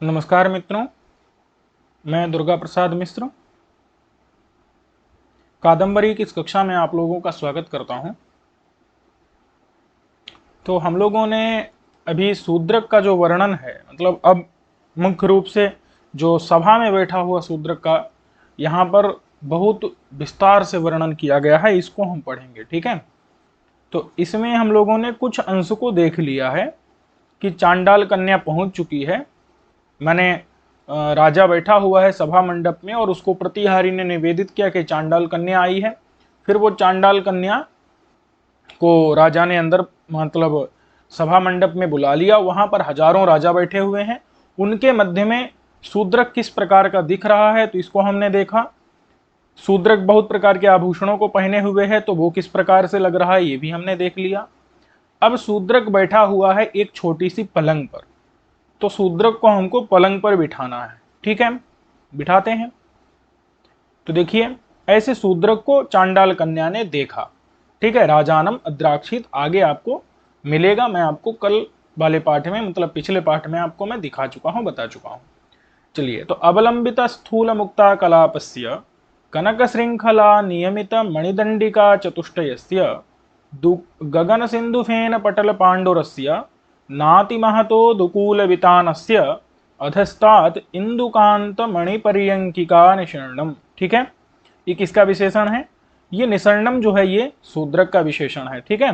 नमस्कार मित्रों, मैं दुर्गा प्रसाद मिश्र कादम्बरी की इस कक्षा में आप लोगों का स्वागत करता हूं। तो हम लोगों ने अभी शूद्रक का जो वर्णन है, मतलब अब मुख्य रूप से जो सभा में बैठा हुआ शूद्रक का यहाँ पर बहुत विस्तार से वर्णन किया गया है, इसको हम पढ़ेंगे। ठीक है, तो इसमें हम लोगों ने कुछ अंश को देख लिया है कि चांडाल कन्या पहुंच चुकी है। मैंने राजा बैठा हुआ है सभा मंडप में और उसको प्रतिहारी ने निवेदित किया कि चांडाल कन्या आई है। फिर वो चांडाल कन्या को राजा ने अंदर, मतलब सभा मंडप में बुला लिया। वहां पर हजारों राजा बैठे हुए हैं, उनके मध्य में शूद्रक किस प्रकार का दिख रहा है तो इसको हमने देखा। शूद्रक बहुत प्रकार के आभूषणों को पहने हुए है, तो वो किस प्रकार से लग रहा है ये भी हमने देख लिया। अब शूद्रक बैठा हुआ है एक छोटी सी पलंग पर, तो शूद्रक को हमको पलंग पर बिठाना है। ठीक है, बिठाते हैं। तो देखिए, ऐसे शूद्रक को चांडाल कन्या ने देखा। ठीक है, राजानम अद्राक्षित आगे आपको मिलेगा। मैं आपको कल वाले पाठ में, मतलब पिछले पाठ में आपको मैं दिखा चुका हूं, बता चुका हूं। चलिए, तो अवलंबित स्थूल मुक्ता कलापस्य कनक श्रृंखला नियमित मणिदंडिका चतुष्टयस्य गगन सिंधु फेन पटल पांडुरस्य नाति महतो दुकूल वितानस्य अधस्तात् इंदुकांत मणिपर्यंकिका निषण्णम। ठीक है, ये किसका विशेषण है? ये निषण्णम जो है ये शूद्रक का विशेषण है। ठीक है,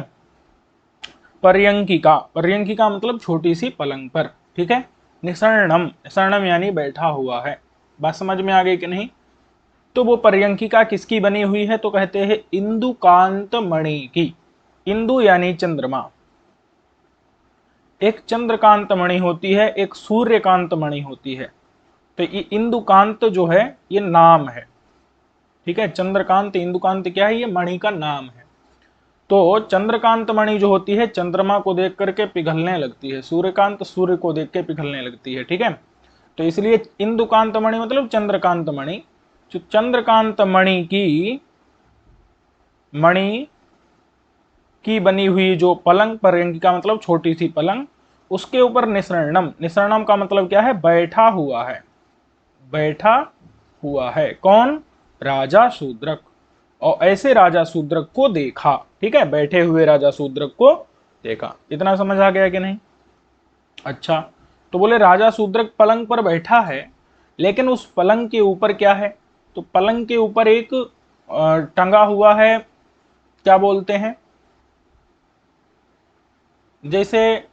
पर्यंकिका, पर्यंकिका मतलब छोटी सी पलंग पर। ठीक है, निषण्णम, निषण्णम यानी बैठा हुआ है। बात समझ में आ गई कि नहीं? तो वो पर्यंकिका किसकी बनी हुई है? तो कहते हैं इंदुकांत मणि की। इंदु यानी चंद्रमा, एक चंद्रकांत मणि होती है, एक सूर्यकांत मणि होती है। तो ये इंदुकांत जो है ये नाम है। ठीक है, चंद्रकांत इंदुकांत क्या है? ये मणि का नाम है। तो चंद्रकांत मणि जो होती है चंद्रमा को देख करके पिघलने लगती है, सूर्यकांत सूर्य को देख के पिघलने लगती है। ठीक है, तो इसलिए इंदुकांत मणि मतलब चंद्रकांत मणि। जो चंद्रकांत मणि की बनी हुई जो पलंग, पर्यंकिका मतलब छोटी सी पलंग, उसके ऊपर निसरणम, निसरणम का मतलब क्या है? बैठा हुआ है, बैठा हुआ है। कौन? राजा शूद्रक। और ऐसे राजा शूद्रक को देखा। ठीक है, बैठे हुए राजा शूद्रक को देखा। इतना समझ आ गया कि नहीं? अच्छा, तो बोले राजा शूद्रक पलंग पर बैठा है, लेकिन उस पलंग के ऊपर क्या है? तो पलंग के ऊपर एक टंगा हुआ है, क्या बोलते हैं, जैसे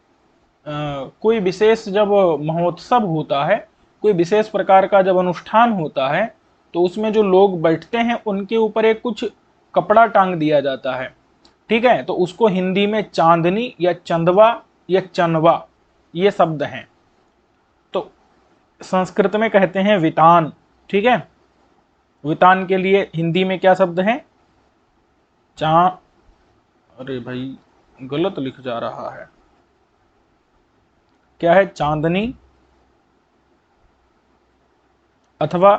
कोई विशेष जब महोत्सव होता है, कोई विशेष प्रकार का जब अनुष्ठान होता है, तो उसमें जो लोग बैठते हैं उनके ऊपर एक कुछ कपड़ा टांग दिया जाता है। ठीक है, तो उसको हिंदी में चांदनी या चंदवा या चनवा ये शब्द हैं। तो संस्कृत में कहते हैं वितान। ठीक है, वितान के लिए हिंदी में क्या शब्द है? चा अरे भाई, गलत लिख जा रहा है। क्या है? चांदनी अथवा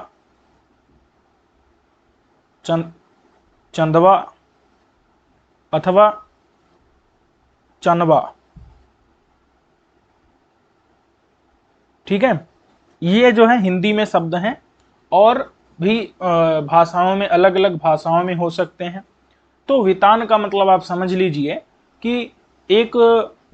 चंदवा अथवा चनवा। ठीक है, ये जो है हिंदी में शब्द हैं, और भी भाषाओं में, अलग अलग भाषाओं में हो सकते हैं। तो वितान का मतलब आप समझ लीजिए कि एक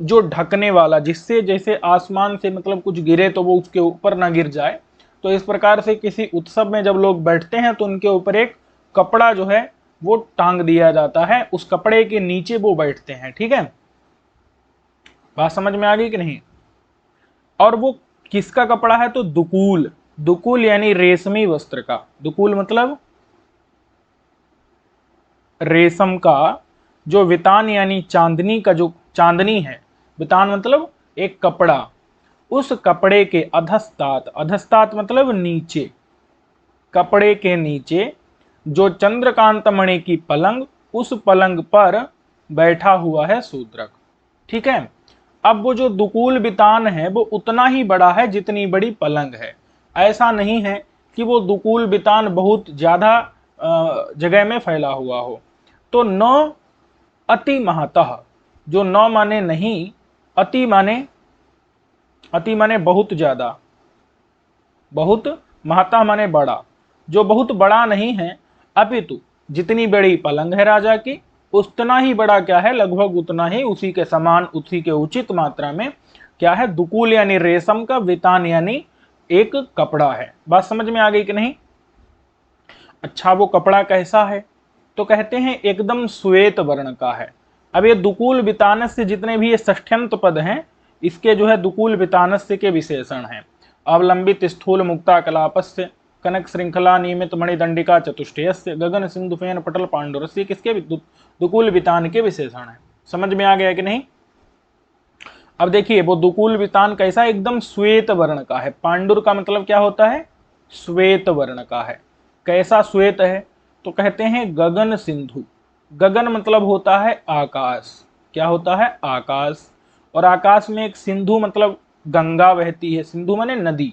जो ढकने वाला, जिससे जैसे आसमान से मतलब कुछ गिरे तो वो उसके ऊपर ना गिर जाए, तो इस प्रकार से किसी उत्सव में जब लोग बैठते हैं तो उनके ऊपर एक कपड़ा जो है वो टांग दिया जाता है, उस कपड़े के नीचे वो बैठते हैं। ठीक है, बात समझ में आ गई कि नहीं? और वो किसका कपड़ा है? तो दुकूल, दुकूल यानी रेशमी वस्त्र का। दुकूल मतलब रेशम का। जो वितान यानी चांदनी का, जो चांदनी है, वितान मतलब एक कपड़ा, उस कपड़े के अधस्तात, अधस्तात मतलब नीचे, कपड़े के नीचे जो चंद्रकांत मणि की पलंग, उस पलंग पर बैठा हुआ है शूद्रक। ठीक है, अब वो जो दुकूल बितान है वो उतना ही बड़ा है जितनी बड़ी पलंग है। ऐसा नहीं है कि वो दुकूल बितान बहुत ज्यादा जगह में फैला हुआ हो। तो न अति महतः, जो न माने नहीं, अति माने, अति माने बहुत ज्यादा, बहुत महता माने बड़ा, जो बहुत बड़ा नहीं है, अपितु जितनी बड़ी पलंग है राजा की उतना ही बड़ा क्या है, लगभग उतना ही, उसी के समान, उसी के उचित मात्रा में क्या है, दुकुल यानी रेशम का, वितान यानी एक कपड़ा है। बात समझ में आ गई कि नहीं? अच्छा, वो कपड़ा कैसा है? तो कहते हैं एकदम श्वेत वर्ण का है। अब ये दुकुल वितानस्य जितने भी ये षष्ठ्यंत पद हैं, इसके जो है दुकुल वितानस्य के विशेषण हैं। अवलंबित स्थूल मुक्ता कलापस्य कनक श्रृंखला नियमित मणिदंडिका चतुष्टयस्य गगन सिंधु फेन पटल पांडुरस्य, किसके दुकुल वितान के विशेषण है। समझ में आ गया कि नहीं? अब देखिए वो दुकुल वितान कैसा, एकदम श्वेत वर्ण का है। पांडुर का मतलब क्या होता है, श्वेत वर्ण का है। कैसा श्वेत है? तो कहते हैं गगन सिंधु। गगन मतलब होता है आकाश। क्या होता है? आकाश। और आकाश में एक सिंधु मतलब गंगा बहती है। सिंधु माने नदी।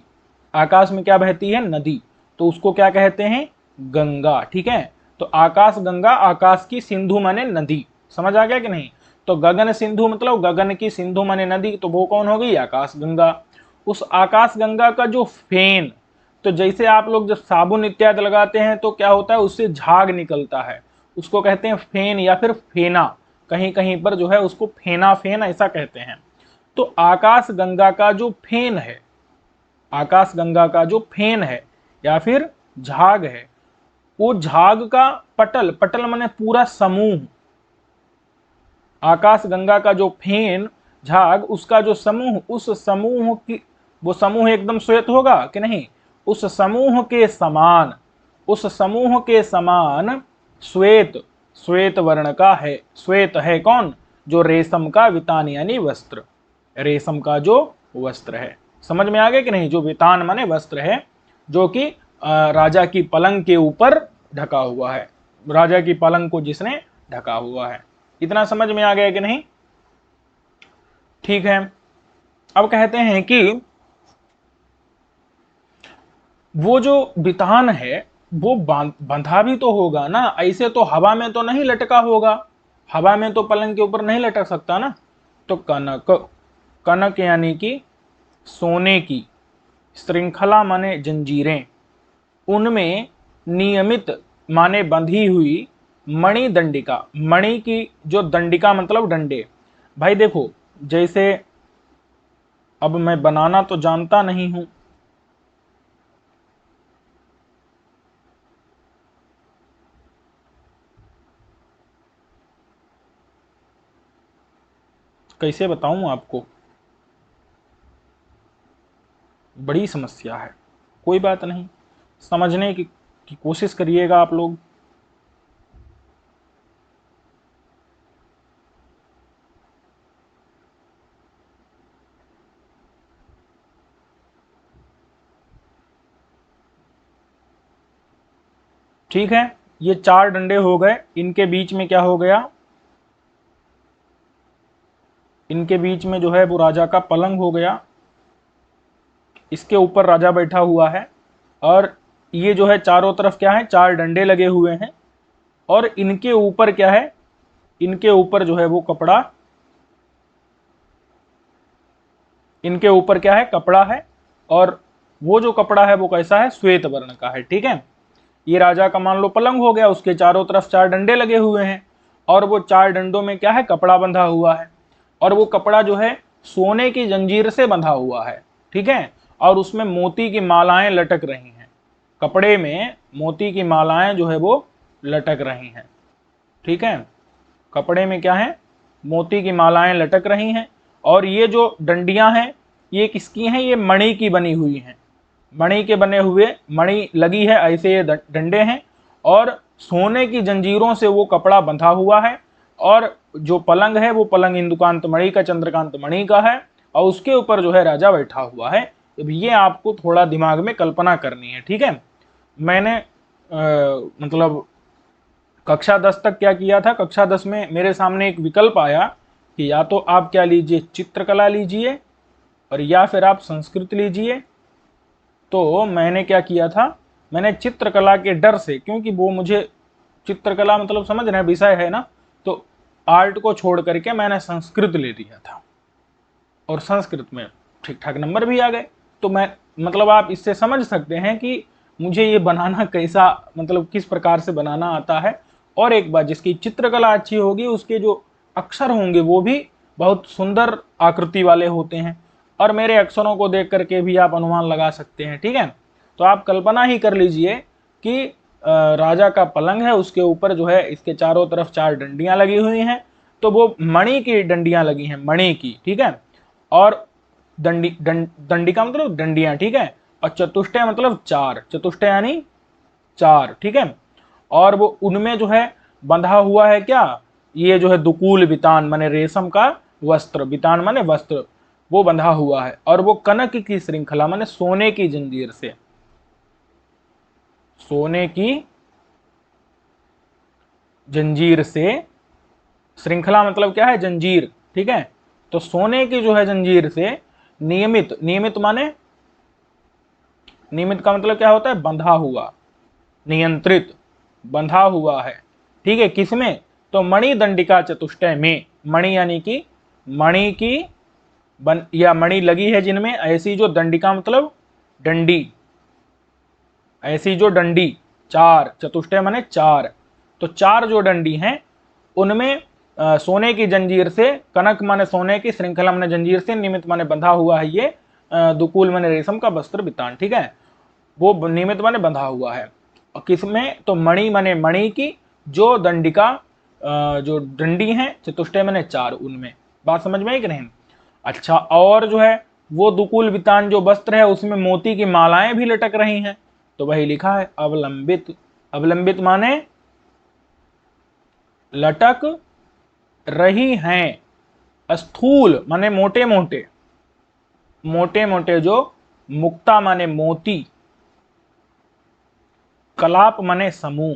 आकाश में क्या बहती है? नदी। तो उसको क्या कहते हैं? गंगा। ठीक है, तो आकाश गंगा, आकाश की सिंधु माने नदी। समझ आ गया कि नहीं? तो गगन सिंधु मतलब गगन की सिंधु माने नदी, तो वो कौन हो गई? आकाश गंगा। उस आकाश गंगा का जो फेन, तो जैसे आप लोग जब साबुन इत्यादि लगाते हैं तो क्या होता है, उससे झाग निकलता है, उसको कहते हैं फेन या फिर फेना। कहीं कहीं पर जो है उसको फेना फेन ऐसा कहते हैं। तो आकाश गंगा का जो फेन है, आकाश गंगा का जो फेन है या फिर झाग है, वो झाग का पटल, पटल माने पूरा समूह, आकाश गंगा का जो फेन झाग, उसका जो समूह, उस समूह की, वो समूह एकदम श्वेत होगा कि नहीं? उस समूह के समान, उस समूह के समान श्वेत, श्वेत वर्ण का है। श्वेत है कौन? जो रेशम का वितान यानी वस्त्र, रेशम का जो वस्त्र है। समझ में आ गया कि नहीं? जो वितान माने वस्त्र है, जो कि राजा की पलंग के ऊपर ढका हुआ है, राजा की पलंग को जिसने ढका हुआ है। इतना समझ में आ गया कि नहीं? ठीक है, अब कहते हैं कि वो जो वितान है वो बंधा भी तो होगा ना, ऐसे तो हवा में तो नहीं लटका होगा, हवा में तो पलंग के ऊपर नहीं लटक सकता ना। तो कनक, कनक यानी कि सोने की, श्रृंखला माने जंजीरें, उनमें नियमित माने बंधी हुई, मणि दंडिका, मणि की जो दंडिका मतलब डंडे। भाई देखो, जैसे अब मैं बनाना तो जानता नहीं हूं, कैसे बताऊं आपको, बड़ी समस्या है। कोई बात नहीं, समझने की कोशिश करिएगा आप लोग। ठीक है, ये चार डंडे हो गए, इनके बीच में क्या हो गया, इनके बीच में जो है वो राजा का पलंग हो गया, इसके ऊपर राजा बैठा हुआ है, और ये जो है चारों तरफ क्या है, चार डंडे लगे हुए हैं, और इनके ऊपर क्या है, इनके ऊपर जो है वो कपड़ा, इनके ऊपर क्या है, कपड़ा है, और वो जो कपड़ा है वो कैसा है, श्वेत वर्ण का है। ठीक है, ये राजा का मान लो पलंग हो गया, उसके चारों तरफ चार डंडे लगे हुए हैं, और वो चार डंडों में क्या है, कपड़ा बंधा हुआ है, और वो कपड़ा जो है सोने की जंजीर से बंधा हुआ है। ठीक है, और उसमें मोती की मालाएं लटक रही हैं, कपड़े में मोती की मालाएं जो है वो लटक रही हैं। ठीक है, कपड़े में क्या है, मोती की मालाएं लटक रही हैं, और ये जो डंडियां हैं ये किसकी हैं, ये मणि की बनी हुई हैं, मणि के बने हुए, मणि लगी है ऐसे ये डंडे हैं, और सोने की जंजीरों से वो कपड़ा बंधा हुआ है, और जो पलंग है वो पलंग इंदुकांत मणि का, चंद्रकांत मणि का है, और उसके ऊपर जो है राजा बैठा हुआ है। अब ये आपको थोड़ा दिमाग में कल्पना करनी है। ठीक है, मैंने मतलब कक्षा 10 तक क्या किया था, कक्षा 10 में मेरे सामने एक विकल्प आया कि या तो आप क्या लीजिए, चित्रकला लीजिए, और या फिर आप संस्कृत लीजिए। तो मैंने क्या किया था, मैंने चित्रकला के डर से, क्योंकि वो मुझे चित्रकला मतलब समझ रहे हैं विषय है ना, तो आर्ट को छोड़ करके मैंने संस्कृत ले लिया था, और संस्कृत में ठीक ठाक नंबर भी आ गए। तो मैं मतलब आप इससे समझ सकते हैं कि मुझे ये बनाना कैसा, मतलब किस प्रकार से बनाना आता है। और एक बात, जिसकी चित्रकला अच्छी होगी उसके जो अक्षर होंगे वो भी बहुत सुंदर आकृति वाले होते हैं, और मेरे अक्षरों को देख करके भी आप अनुमान लगा सकते हैं। ठीक है, तो आप कल्पना ही कर लीजिए कि राजा का पलंग है, उसके ऊपर जो है इसके चारों तरफ 4 डंडियां लगी हुई हैं, तो वो मणि की डंडियां लगी हैं, मणि की। ठीक है, और दंडी का मतलब डंडियां। ठीक है, और चतुष्टय मतलब 4, चतुष्टय यानी 4। ठीक है, और वो उनमें जो है बंधा हुआ है क्या, ये जो है दुकूल वितान माने रेशम का वस्त्र, वितान माने वस्त्र, वो बंधा हुआ है। और वो कनक की श्रृंखला माने सोने की जंजीर से, सोने की जंजीर से, श्रृंखला मतलब क्या है, जंजीर। ठीक है, तो सोने की जो है जंजीर से नियमित, नियमित माने, नियमित का मतलब क्या होता है, बंधा हुआ, नियंत्रित, बंधा हुआ है। ठीक है, किसमें, तो मणि दंडिका चतुष्टय में, मणि यानी कि मणि की या मणि लगी है जिनमें, ऐसी जो दंडिका मतलब डंडी, ऐसी जो डंडी 4, चतुष्टय माने 4, तो 4 जो डंडी हैं उनमें सोने की जंजीर से, कनक माने सोने की, श्रृंखला माने जंजीर से, निमित्त माने बंधा हुआ है ये, दुकूल माने रेशम का वस्त्र वितान। ठीक है, वो निमित्त माने बंधा हुआ है। और किसमें, तो मणि माने मणि की जो दंडिका, जो डंडी हैं, चतुष्टय माने 4, उनमें। बात समझ में आई कि नहीं। अच्छा, और जो है वो दुकूल वितान जो वस्त्र है उसमें मोती की मालाएं भी लटक रही हैं, तो वही लिखा है अवलंबित। अवलंबित माने लटक रही हैं। स्थूल माने मोटे मोटे, मोटे मोटे जो, मुक्ता माने मोती, कलाप माने समूह,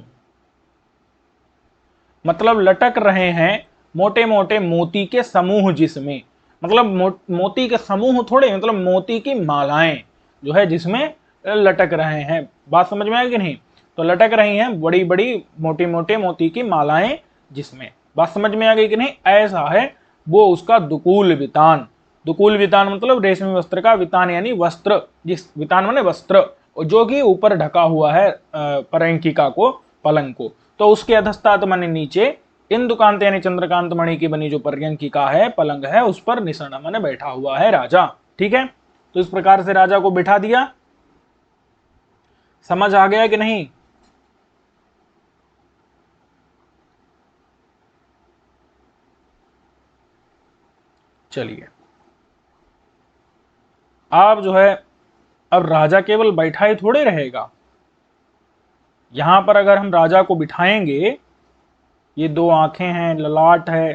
मतलब लटक रहे हैं मोटे मोटे मोती के समूह, जिसमें मतलब मोती के समूह थोड़े, मतलब मोती की मालाएं जो है जिसमें लटक रहे हैं। बात समझ में आई कि नहीं, तो लटक रही हैं बड़ी बड़ी मोटी मोटे मोती की मालाएं जिसमें। बात समझ में आ गई कि नहीं, ऐसा है वो उसका दुकूल वितान। दुकूल वितान मतलब रेशमी वस्त्र का, वितान यानी वस्त्र, जिस वितान माने वस्त्र, जो कि ऊपर ढका हुआ है परंकिका को, पलंग को, तो उसके अधस्तात माने नीचे, इन दुकानते यानी चंद्रकांत मणि की बनी जो पर्यंकिका है, पलंग है, उस पर निसर्ण माने बैठा हुआ है राजा। ठीक है, तो इस प्रकार से राजा को बिठा दिया। समझ आ गया कि नहीं। चलिए, अब जो है, अब राजा केवल बैठा ही थोड़े रहेगा। यहां पर अगर हम राजा को बिठाएंगे, ये 2 आंखें हैं, ललाट है,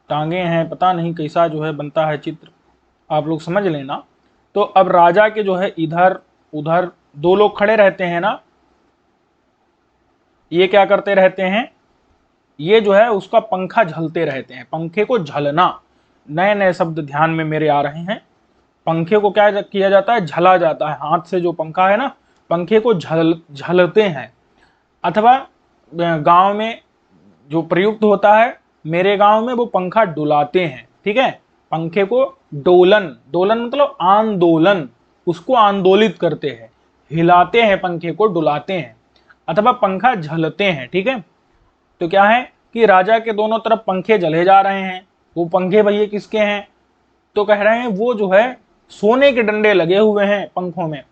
टांगे हैं, पता नहीं कैसा जो है बनता है चित्र, आप लोग समझ लेना। तो अब राजा के जो है इधर उधर 2 लोग खड़े रहते हैं ना, ये क्या करते रहते हैं, ये जो है उसका पंखा झलते रहते हैं। पंखे को झलना, नए नए शब्द ध्यान में मेरे आ रहे हैं। पंखे को क्या किया जाता है, झला जाता है, हाथ से जो पंखा है ना, पंखे को झलते हैं। अथवा गांव में जो प्रयुक्त होता है, मेरे गांव में वो पंखा डुलाते हैं। ठीक है, पंखे को डोलन, डोलन मतलब आंदोलन, उसको आंदोलित करते हैं, हिलाते हैं, पंखे को डुलाते हैं, अथवा पंखा झलते हैं। ठीक है, तो क्या है कि राजा के दोनों तरफ पंखे जले जा रहे हैं। वो पंखे भैया किसके हैं, तो कह रहे हैं वो जो है सोने के डंडे लगे हुए हैं पंखों में।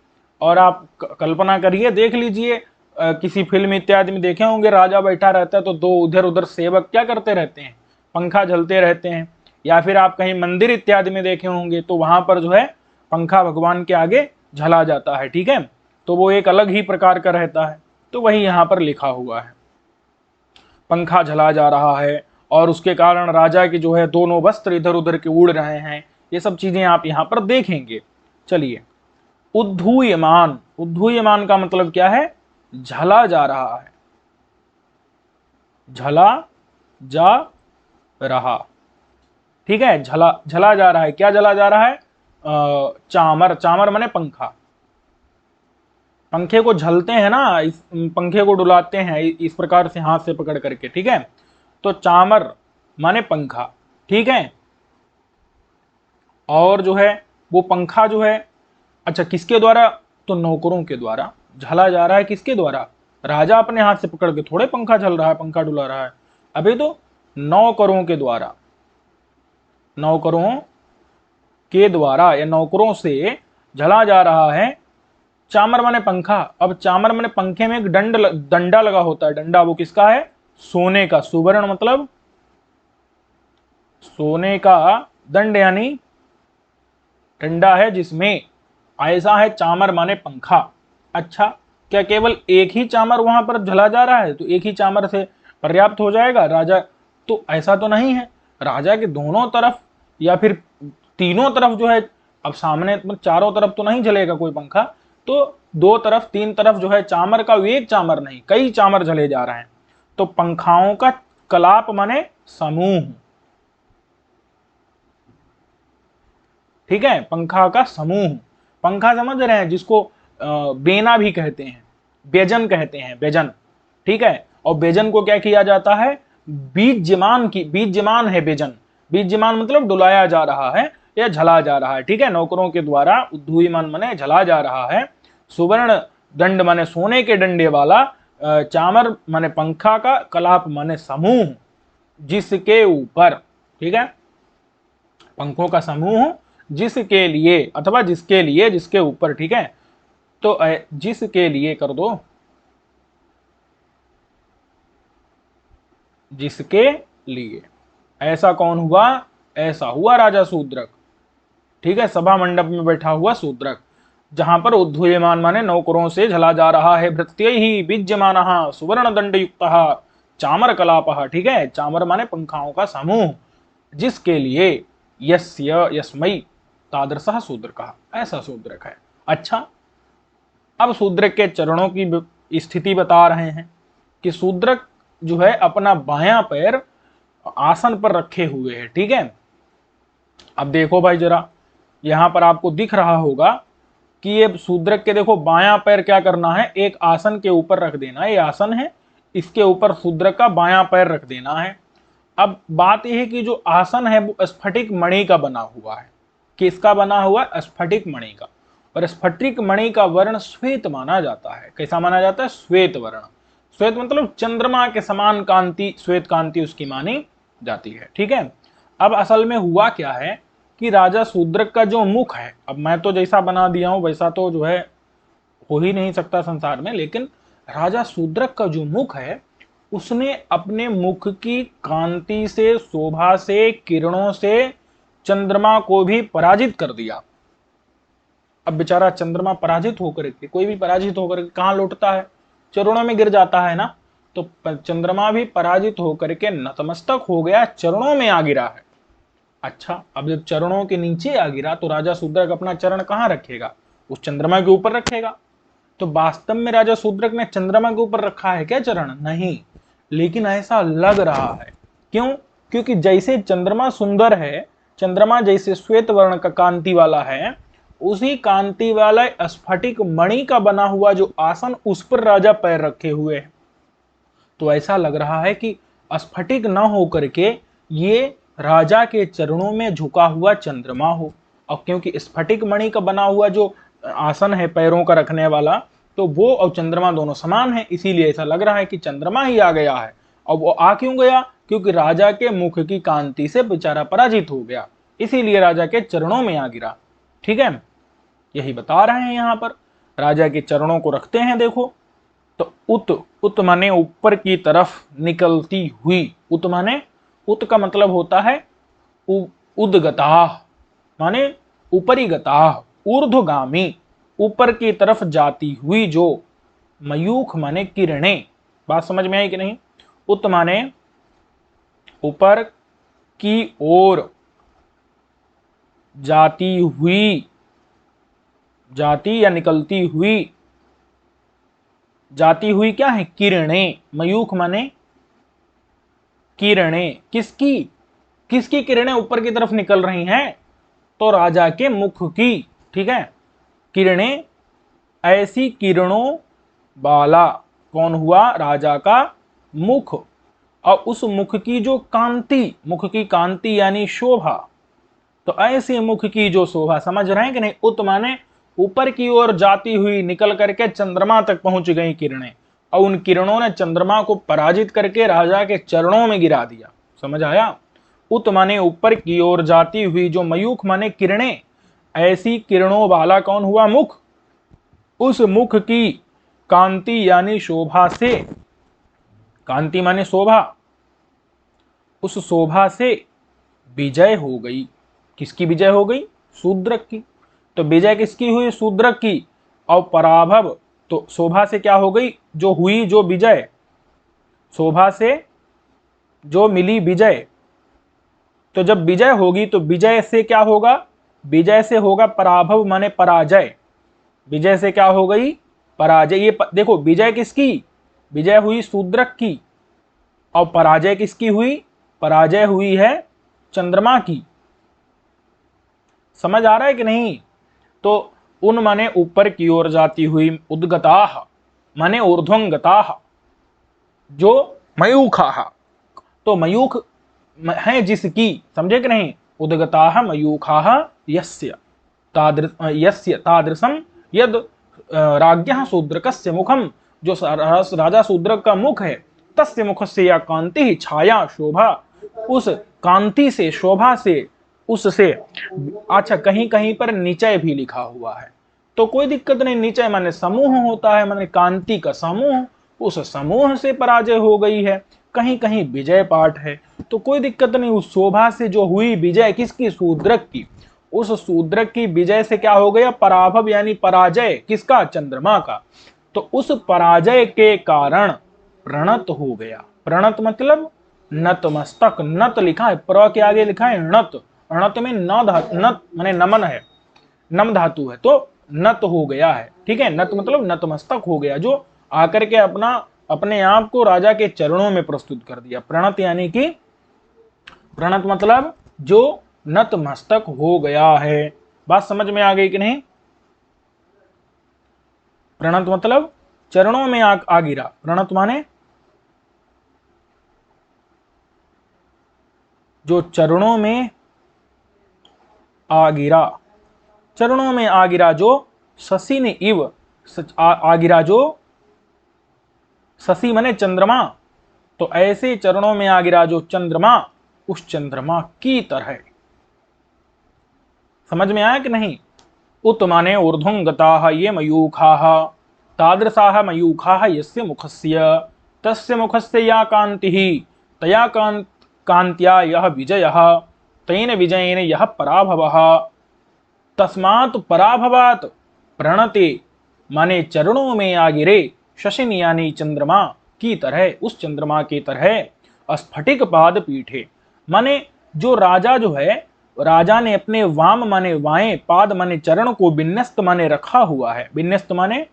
और आप कल्पना करिए, देख लीजिए, किसी फिल्म इत्यादि में देखे होंगे, राजा बैठा रहता है तो 2 इधर उधर सेवक क्या करते रहते हैं, पंखा झलते रहते हैं। या फिर आप कहीं मंदिर इत्यादि में देखे होंगे तो वहां पर जो है पंखा भगवान के आगे झला जाता है। ठीक है, तो वो एक अलग ही प्रकार का रहता है, तो वही यहाँ पर लिखा हुआ है, पंखा झला जा रहा है, और उसके कारण राजा की जो है दोनों वस्त्र इधर उधर के उड़ रहे हैं। ये सब चीजें आप यहाँ पर देखेंगे। चलिए, उद्धूयमान, उद्धूयमान का मतलब क्या है, झला जा रहा है, झला जा रहा। ठीक है, झला झला जा रहा है, क्या जला जा रहा है, चामर, चामर माने पंखा, पंखे को झलते हैं ना, इस पंखे को डुलाते हैं इस प्रकार से हाथ से पकड़ करके। ठीक है, तो चामर माने पंखा। ठीक है, और जो है वो पंखा जो है, अच्छा किसके द्वारा, तो नौकरों के द्वारा झला जा रहा है। किसके द्वारा, राजा अपने हाथ से पकड़ के थोड़े पंखा झल रहा है, पंखा डुला रहा है, अभी तो नौकरों के द्वारा, नौकरों के द्वारा या नौकरों से झला जा रहा है। चामर माने पंखा। अब चामर माने पंखे में एक डंडा लगा होता है। डंडा वो किसका है, सोने का। सुवर्ण मतलब सोने का दंड यानी डंडा है जिसमें, ऐसा है चामर माने पंखा। अच्छा, क्या केवल एक ही चामर वहां पर झला जा रहा है, तो एक ही चामर से पर्याप्त हो जाएगा राजा, तो ऐसा तो नहीं है। राजा के दोनों तरफ या फिर तीनों तरफ जो है, अब सामने चारों तरफ तो नहीं जलेगा कोई पंखा, तो दो तरफ तीन तरफ जो है चामर का, एक चामर नहीं कई चामर जले जा रहे हैं। तो पंखाओं का कलाप माने समूह, ठीक है, पंखा का समूह। पंखा समझ रहे हैं, जिसको बेना भी कहते हैं, व्यजन कहते हैं, व्यजन, ठीक है। और व्यजन को क्या किया जाता है, बीजमान है व्यजन। बीजमान मतलब डुलाया जा रहा है या झला जा रहा है, ठीक है, नौकरों के द्वारा उद्धूयमान माने झला जा रहा है। सुवर्ण दंड माने सोने के डंडे वाला, चामर माने पंखा का, कलाप माने समूह, जिसके ऊपर, ठीक है, पंखों का समूह जिसके लिए, अथवा जिसके लिए, जिसके ऊपर, ठीक है। तो जिसके लिए कर दो, जिसके लिए। ऐसा कौन हुआ, ऐसा हुआ राजा शूद्रक, ठीक है, सभा मंडप में बैठा हुआ शूद्रक, जहां पर उद्धूयमान माने नौकरों से झला जा रहा है। भृत्यैहि बीज्यमानः सुवर्ण दंड युक्तः चामर कलापः, ठीक है, चामर माने पंखाओं का समूह, जिसके लिए यस्य यस्मै तादृशः शूद्रकः, ऐसा शूद्रक है। अच्छा, अब शूद्रक के चरणों की स्थिति बता रहे हैं कि शूद्रक जो है अपना बायां पैर आसन पर रखे हुए है, ठीक है। अब देखो भाई जरा, यहां पर आपको दिख रहा होगा कि ये शूद्रक के, देखो बायां पैर क्या करना है, एक आसन के ऊपर रख देना है। ये आसन है, इसके ऊपर शूद्रक का बायां पैर रख देना है। अब बात यह है कि जो आसन है वो स्फटिक मणि का बना हुआ है। किसका बना हुआ, स्फटिक मणि का। और स्फटिक मणि का वर्ण श्वेत माना जाता है। कैसा माना जाता है, श्वेत वर्ण। श्वेत मतलब चंद्रमा के समान कांति, श्वेत कांति उसकी मानी जाती है, ठीक है। अब असल में हुआ क्या है कि राजा शूद्रक का जो मुख है, अब मैं तो जैसा बना दिया हूं वैसा तो जो है हो ही नहीं सकता संसार में, लेकिन राजा शूद्रक का जो मुख है, उसने अपने मुख की कांति से, शोभा से, किरणों से चंद्रमा को भी पराजित कर दिया। अब बेचारा चंद्रमा पराजित होकर के, कोई भी पराजित होकर के कहां लौटता है, चरणों में गिर जाता है ना। तो चंद्रमा भी पराजित होकर के नतमस्तक हो गया, चरणों में आ गिरा है। अच्छा, अब जब चरणों के नीचे आ गिरा तो राजा शूद्रक अपना चरण कहां रखेगा, उस चंद्रमा के ऊपर रखेगा। तो वास्तव में राजा शूद्रक ने चंद्रमा के ऊपर रखा है क्या चरण, नहीं, लेकिन ऐसा लग रहा है। क्यों, क्योंकि जैसे चंद्रमा सुंदर है, चंद्रमा जैसे श्वेत वर्ण का कांति वाला है, उसी कांति वाला स्फटिक मणि का बना हुआ जो आसन, उस पर राजा पैर रखे हुए है। तो ऐसा लग रहा है कि स्फटिक न होकर के ये राजा के चरणों में झुका हुआ चंद्रमा हो। और क्योंकि स्फटिक मणि का बना हुआ जो आसन है पैरों का रखने वाला, तो वो और चंद्रमा दोनों समान है, इसीलिए ऐसा लग रहा है कि चंद्रमा ही आ गया है। और वो आ क्यों गया, क्योंकि राजा के मुख की कांति से बेचारा पराजित हो गया, इसीलिए राजा के चरणों में आ गिरा, ठीक है। यही बता रहे हैं यहां पर, राजा के चरणों को रखते हैं, देखो। तो उत माने ऊपर की तरफ निकलती हुई, उत माने, उत का मतलब होता है उदगताह, माने ऊपरी गताह, ऊर्ध्वगामी, ऊपर की तरफ जाती हुई जो। मयूख माने किरणें, बात समझ में आई कि नहीं। उत माने ऊपर की ओर जाती हुई, जाती या निकलती हुई, जाती हुई क्या है, किरणें। मयूख माने किरणें, किसकी, किसकी किरणें ऊपर की तरफ निकल रही हैं, तो राजा के मुख की, ठीक है। किरणें, ऐसी किरणों वाला कौन हुआ, राजा का मुख। और उस मुख की जो कांति, मुख की कांति यानी शोभा, तो ऐसे मुख की जो शोभा, समझ रहे हैं कि नहीं, उत माने ऊपर की ओर जाती हुई निकल करके चंद्रमा तक पहुंच गई किरणें, और उन किरणों ने चंद्रमा को पराजित करके राजा के चरणों में गिरा दिया। समझ आया? उत माने ऊपर की ओर जाती हुई, जो मयूख माने किरणें, ऐसी किरणों वाला कौन हुआ? मुख। उस मुख की कांति यानी शोभा से, कांति माने शोभा, उस शोभा से विजय हो गई। किसकी विजय हो गई? शूद्रक की। तो विजय किसकी हुई? शूद्रक की। और पराभव, तो शोभा से क्या हो गई? जो हुई, जो विजय, शोभा से जो मिली विजय। तो जब विजय होगी तो विजय से क्या होगा? विजय से होगा पराभव माने पराजय। विजय से क्या हो गई? पराजय। ये देखो, विजय किसकी? विजय हुई शूद्रक की। और पराजय किसकी हुई? पराजय हुई है चंद्रमा की। समझ आ रहा है कि नहीं? तो उन माने ऊपर की ओर जाती हुई, उद्गताः माने ऊर्ध्वंगताः, जो मयूखाः, तो मयूख है जिसकी, समझे कि नहीं? उद्गताः मयूखाः यस्य यस्य तादृशम यद राज्ञः शूद्रकस्य मुखम, जो राजा शूद्रक का मुख है, तस्य मुखस्य या कांति छाया शोभा, उस कांति से, शोभा से, उससे। अच्छा, कहीं कहीं पर निचय भी लिखा हुआ है, तो कोई दिक्कत नहीं। निचय माने समूह होता है, माने कांति का समूह, उस समूह से पराजय हो गई है। कहीं कहीं विजय पाठ है, तो कोई दिक्कत नहीं। उस शोभा से जो हुई विजय, किसकी? शूद्रक की। उस शूद्रक की विजय से क्या हो गया? पराभव यानी पराजय, किसका? चंद्रमा का। तो उस पराजय के कारण प्रणत हो गया। प्रणत मतलब नतमस्तक। नत लिखा है, प्र के आगे लिखा है नत। नत में न धातु, नत माने नमन है, नम धातु है, तो नत हो गया है। ठीक है, नत मतलब नतमस्तक हो गया, जो आकर के अपने आप को राजा के चरणों में प्रस्तुत कर दिया। प्रणत यानी कि, प्रणत मतलब जो नतमस्तक हो गया है। बात समझ में आ गई कि नहीं? प्रणत मतलब चरणों में आ गिरा। प्रणत माने जो चरणों में आ गिरा, चरणों में आ गिरा, जो शशि ने इव आ गिरा, जो शशि माने चंद्रमा, तो ऐसे चरणों में आ गिरा जो चंद्रमा, उस चंद्रमा की तरह। समझ में आया कि नहीं? उत माने ऊर्ध्वंगताः ये मयूखाः, तादृशाः मयूखाः यस्य मुखस्य, तस्य मुखस्य या कान्तिः, तया कान्त्या यः विजयः, तेन विजयेन यः पराभवः, तस्मात् पराभवात् प्रणते माने चरणों में आ गिरे, शशिन यानी चंद्रमा की तरह, उस चंद्रमा की तरह। स्फटिक पाद पीठे माने जो राजा जो है, राजा ने अपने वाम माने वाएं, पाद माने चरण को, विन्यस्त माने रखा हुआ है। विन्यस्त माने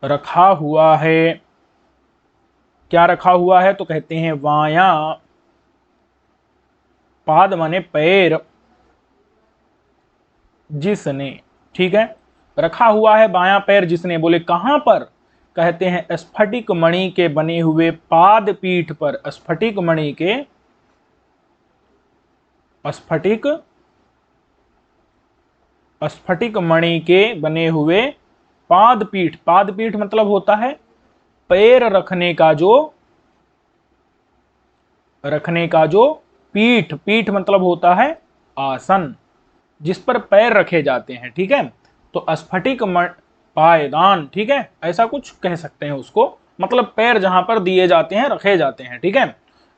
रखा हुआ है। क्या रखा हुआ है? तो कहते हैं वाया, पाद माने पैर, जिसने, ठीक है, रखा हुआ है बायां पैर जिसने। बोले कहां पर? कहते हैं स्फटिक मणि के बने हुए पाद पीठ पर। स्फटिक मणि के, स्फटिक, स्फटिक मणि के बने हुए पाद पीठ। पाद पीठ मतलब होता है पैर रखने का जो, रखने का जो पीठ। पीठ मतलब होता है आसन, जिस पर पैर रखे जाते हैं। ठीक है, तो स्फटिक पायदान, ठीक है, ऐसा कुछ कह सकते हैं उसको, मतलब पैर जहां पर दिए जाते हैं, रखे जाते हैं। ठीक है,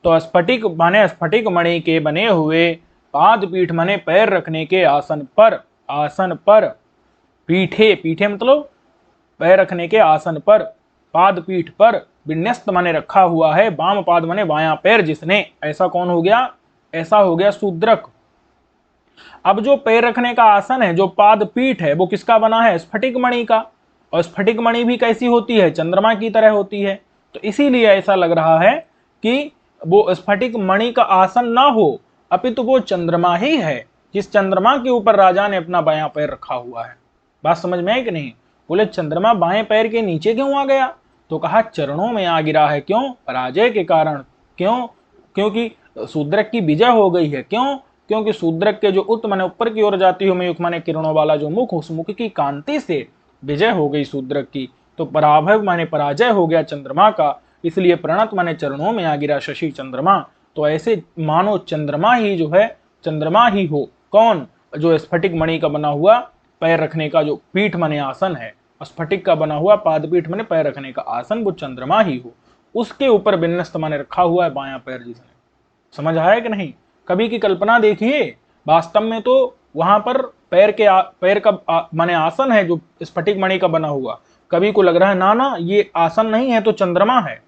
तो स्फटिक माने स्फटिक मणि के बने हुए पाद पीठ माने पैर रखने के आसन पर। आसन पर, पीठे, पीठे मतलब पैर रखने के आसन पर, पाद पीठ पर, विन्यस्त माने रखा हुआ है, वाम पाद माने बायां पैर जिसने। ऐसा कौन हो गया? ऐसा हो गया शूद्रक। अब जो पैर रखने का आसन है, जो पाद पीठ है, वो किसका बना है? स्फटिक मणि का। और स्फटिक मणि भी कैसी होती है? चंद्रमा की तरह होती है। तो इसीलिए ऐसा लग रहा है कि वो स्फटिक मणि का आसन ना हो, अपितु वो चंद्रमा ही है, जिस चंद्रमा के ऊपर राजा ने अपना बायां पैर रखा हुआ है। बात समझ में आई कि नहीं? बोले चंद्रमा बाएं पैर के नीचे क्यों आ गया? तो कहा चरणों में आ गिरा है। क्यों? पराजय के कारण। क्यों? क्योंकि शूद्रक की विजय हो गई है। क्यों? क्योंकि शूद्रक के जो उत माने ऊपर की ओर जाती हुई मयूख माने किरणों वाला जो मुख, उस मुख की कांति से विजय हो गई शूद्रक की, तो पराभव माने पराजय हो गया चंद्रमा का, इसलिए प्रणत माने चरणों में आ गिरा शशि चंद्रमा। तो ऐसे मानो चंद्रमा ही जो है, चंद्रमा ही हो कौन, जो स्फटिक मणि का बना हुआ पैर रखने का जो पीठ माने आसन है, स्फटिक का बना हुआ पादपीठ माने पैर रखने का आसन, वो चंद्रमा ही हो, उसके ऊपर विन्यस्त माने रखा हुआ है बायां पैर जिसने। समझ आया कि नहीं? कभी की कल्पना देखिए, वास्तव में तो वहां पर पैर का माने आसन है जो स्फटिक मणि का बना हुआ। कभी को लग रहा है ना ना ये आसन नहीं है तो चंद्रमा है,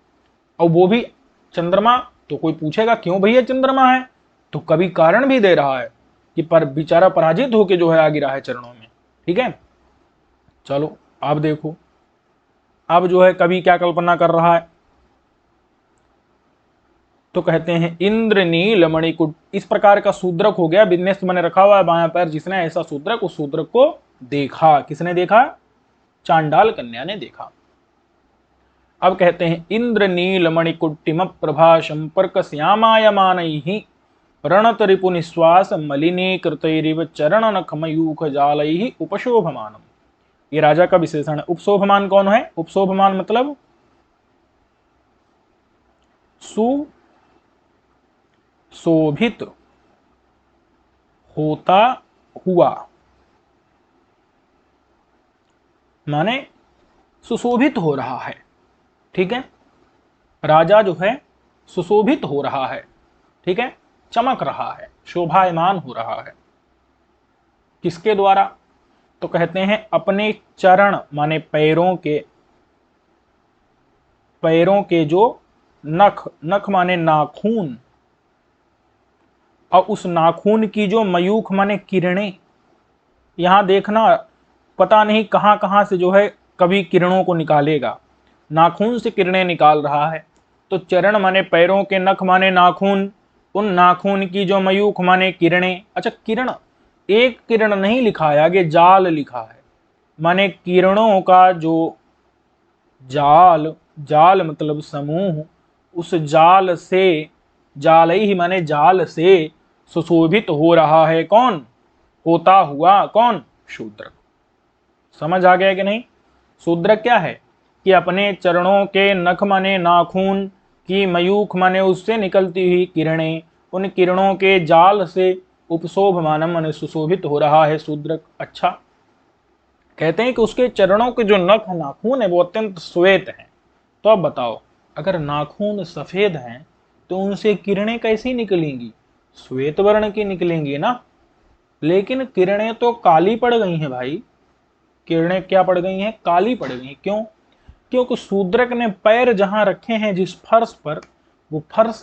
और वो भी चंद्रमा। तो कोई पूछेगा क्यों भैया चंद्रमा है, तो कभी कारण भी दे रहा है कि पर बेचारा पराजित होके जो है आ गिरा है चरणों में। ठीक है, चलो अब देखो, अब जो है कवि क्या कल्पना कर रहा है, तो कहते हैं इंद्र नील मणिकुट, इस प्रकार का शूद्रक हो गया, विन्यस्त मैंने रखा हुआ है बायां पैर, जिसने ऐसा शूद्रक, उस शूद्रक को देखा। किसने देखा? चांडाल कन्या ने देखा। अब कहते हैं इंद्र नील मणिकुट्टिम प्रभा संपर्क श्यामायमान रणत रिपु निश्वास मलिनीकृतैरिव चरण नख मयूख जालैहि उपशोभमानम। ये राजा का विशेषण है। उपशोभमान कौन है? उपशोभमान मतलब सुशोभित होता हुआ, माने सुशोभित हो रहा है। ठीक है, राजा जो है सुशोभित हो रहा है, ठीक है, चमक रहा है, शोभायमान हो रहा है। किसके द्वारा? तो कहते हैं अपने चरण माने पैरों के जो नख, नख माने नाखून, और उस नाखून की जो मयूख माने किरणें, यहां देखना पता नहीं कहां कहां से जो है कभी किरणों को निकालेगा, नाखून से किरणें निकाल रहा है। तो चरण माने पैरों के, नख माने नाखून, उन नाखून की जो मयूख माने किरणें। अच्छा, किरण, एक किरण नहीं लिखा है, आगे जाल लिखा है, माने किरणों का जो जाल, जाल मतलब समूह, उस जाल से, जाल ही माने जाल से सुशोभित हो रहा है। कौन? होता हुआ। कौन? शूद्रक। समझ आ गया कि नहीं? शूद्रक क्या है कि अपने चरणों के नख माने नाखून की मयूख माने उससे निकलती हुई किरणें, उन किरणों के जाल से उपशोभमानम माने सुशोभित हो रहा है शूद्रक। अच्छा, कहते हैं कि उसके चरणों के जो नख नाखून है वो अत्यंत श्वेत हैं। तो अब बताओ, अगर नाखून सफेद हैं तो उनसे किरणें कैसी निकलेंगी? श्वेत वर्ण की निकलेंगी ना। लेकिन किरणें तो काली पड़ गई हैं भाई, किरणें क्या पड़ गई हैं? काली पड़ गई। क्यों? क्योंकि शूद्रक ने पैर जहां रखे हैं जिस फर्श पर, वो फर्श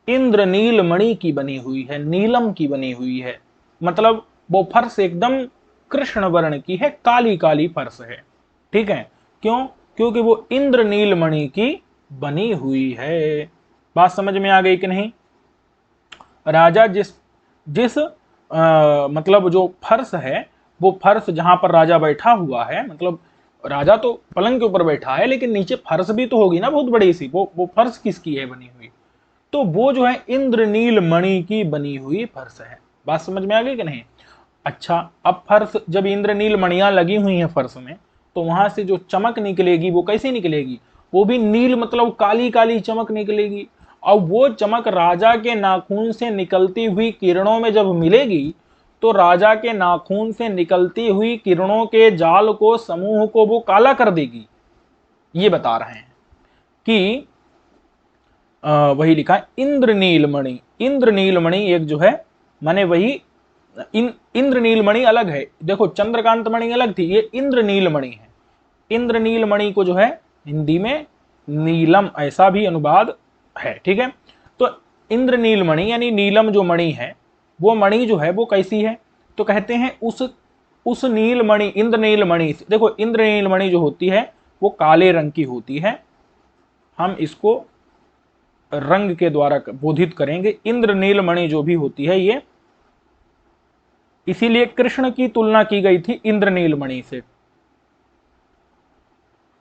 इंद्र नील मणि की बनी हुई है, नीलम की बनी हुई है। मतलब वो फर्श एकदम कृष्ण वर्ण की है, काली काली फर्श है। ठीक है, क्यों? क्योंकि वो इंद्र नील मणि की बनी हुई है। बात समझ में आ गई कि नहीं? राजा जिस जिस मतलब जो फर्श है, वो फर्श जहां पर राजा बैठा हुआ है, मतलब राजा तो पलंग के ऊपर बैठा है, लेकिन नीचे फर्श भी तो होगी ना बहुत बड़ी सी। वो फर्श किसकी है बनी हुई? तो वो जो है इंद्रनील मणि की बनी हुई फर्श है। बात समझ में आ गई कि नहीं? अच्छा, अब फर्श, जब इंद्रनील मणियां लगी हुई हैं फर्श में, तो वहां से जो चमक निकलेगी वो कैसी निकलेगी? वो भी नील मतलब काली काली चमक निकलेगी। और वो चमक राजा के नाखून से निकलती हुई किरणों में जब मिलेगी, तो राजा के नाखून से निकलती हुई किरणों के जाल को, समूह को वो काला कर देगी। ये बता रहे हैं कि वही लिखा है इंद्रनीलमणि। इंद्रनीलमणि एक जो है माने वही इंद्रनीलमणि अलग है। देखो चंद्रकांत मणि अलग थी, ये इंद्रनीलमणि है। इंद्रनीलमणि को जो है हिंदी में नीलम ऐसा भी अनुवाद है। ठीक है, तो इंद्रनीलमणि यानी नीलम जो मणि है, वो मणि जो है वो कैसी है? तो कहते हैं उस नीलमणि, इंद्रनीलमणि, देखो इंद्रनीलमणि जो होती है वो काले रंग की होती है। हम इसको रंग के द्वारा बोधित करेंगे। इंद्रनीलमणि जो भी होती है ये, इसीलिए कृष्ण की तुलना की गई थी इंद्रनीलमणि से,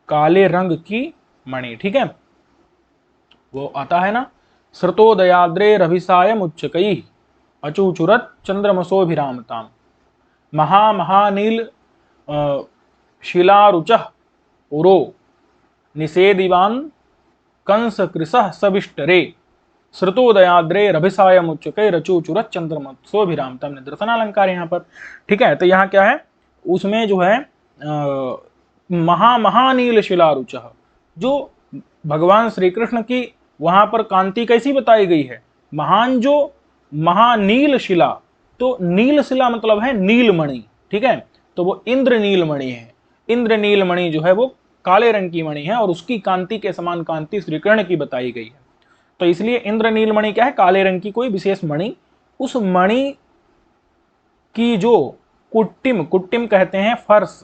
काले रंग की मणि। ठीक है, वो आता है ना, श्रुतोदयाद्रे रभिसायम उच्चकैः अचूचुरत चंद्रमसोभिरामताम। महामहानील शिलारुचः पुरो निषेदिवान कंस कृशः सविष्टरे श्रुतोदयाद्रे रभिसायमुच्चके रचूचुरत चंद्रमसोभिरामताम। निदर्शन अलंकार यहाँ पर। ठीक है, तो यहाँ क्या है, उसमें जो है महामहानील शिलारुचः, जो भगवान श्री कृष्ण की वहां पर कांति कैसी बताई गई है, महान जो महानील शिला, तो नील शिला मतलब है नीलमणि। ठीक है, तो वो इंद्र नीलमणि है। इंद्र नीलमणि जो है वो काले रंग की मणि है और उसकी कांति के समान कांति श्री कृष्ण की बताई गई है। तो इसलिए इंद्र नीलमणि क्या है, काले रंग की कोई विशेष मणि। उस मणि की जो कुट्टिम, कुट्टिम कहते हैं फर्श,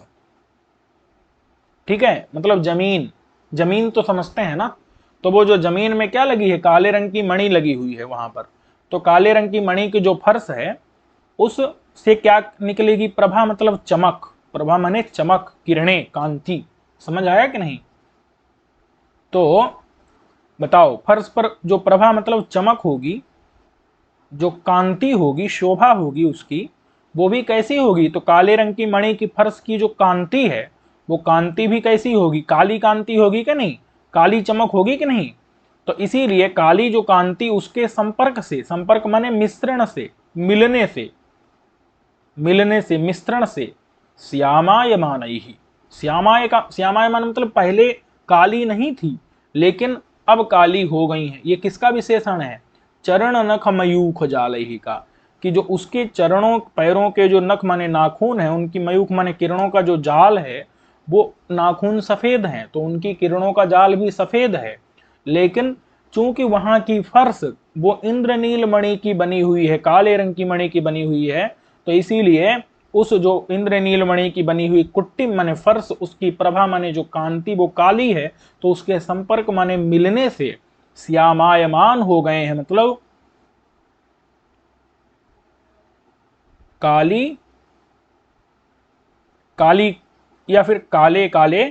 ठीक है, मतलब जमीन, जमीन तो समझते हैं ना, तो वो जो जमीन में क्या लगी है, काले रंग की मणि लगी हुई है वहां पर। तो काले रंग की मणि की जो फर्श है उस से क्या निकलेगी, प्रभा मतलब चमक। प्रभा माने चमक, किरणें, कांति। समझ आया कि नहीं? तो बताओ, फर्श पर जो प्रभा मतलब चमक होगी, जो कांति होगी, शोभा होगी उसकी, वो भी कैसी होगी, तो काले रंग की मणि की फर्श की जो कांति है वो कांति भी कैसी होगी, काली कांति होगी कि नहीं, काली चमक होगी कि नहीं। तो इसीलिए काली जो कांति उसके संपर्क से, संपर्क माने मिश्रण से, मिलने से, मिलने से, मिश्रण से, श्यामायमान ही, श्यामाय का, श्यामायमान मतलब पहले काली नहीं थी लेकिन अब काली हो गई है। ये किसका विशेषण है, चरण नख मयूख जालही का, कि जो उसके चरणों पैरों के जो नख माने नाखून है, उनकी मयूख माने किरणों का जो जाल है, वो नाखून सफेद हैं तो उनकी किरणों का जाल भी सफेद है। लेकिन चूंकि वहां की फर्श वो इंद्रनील मणि की बनी हुई है, काले रंग की मणि की बनी हुई है, तो इसीलिए उस जो इंद्रनील मणि की बनी हुई कुट्टिम माने फर्श, उसकी प्रभा माने जो कांति वो काली है, तो उसके संपर्क माने मिलने से श्यामायमान हो गए हैं, मतलब काली, काली या फिर काले काले,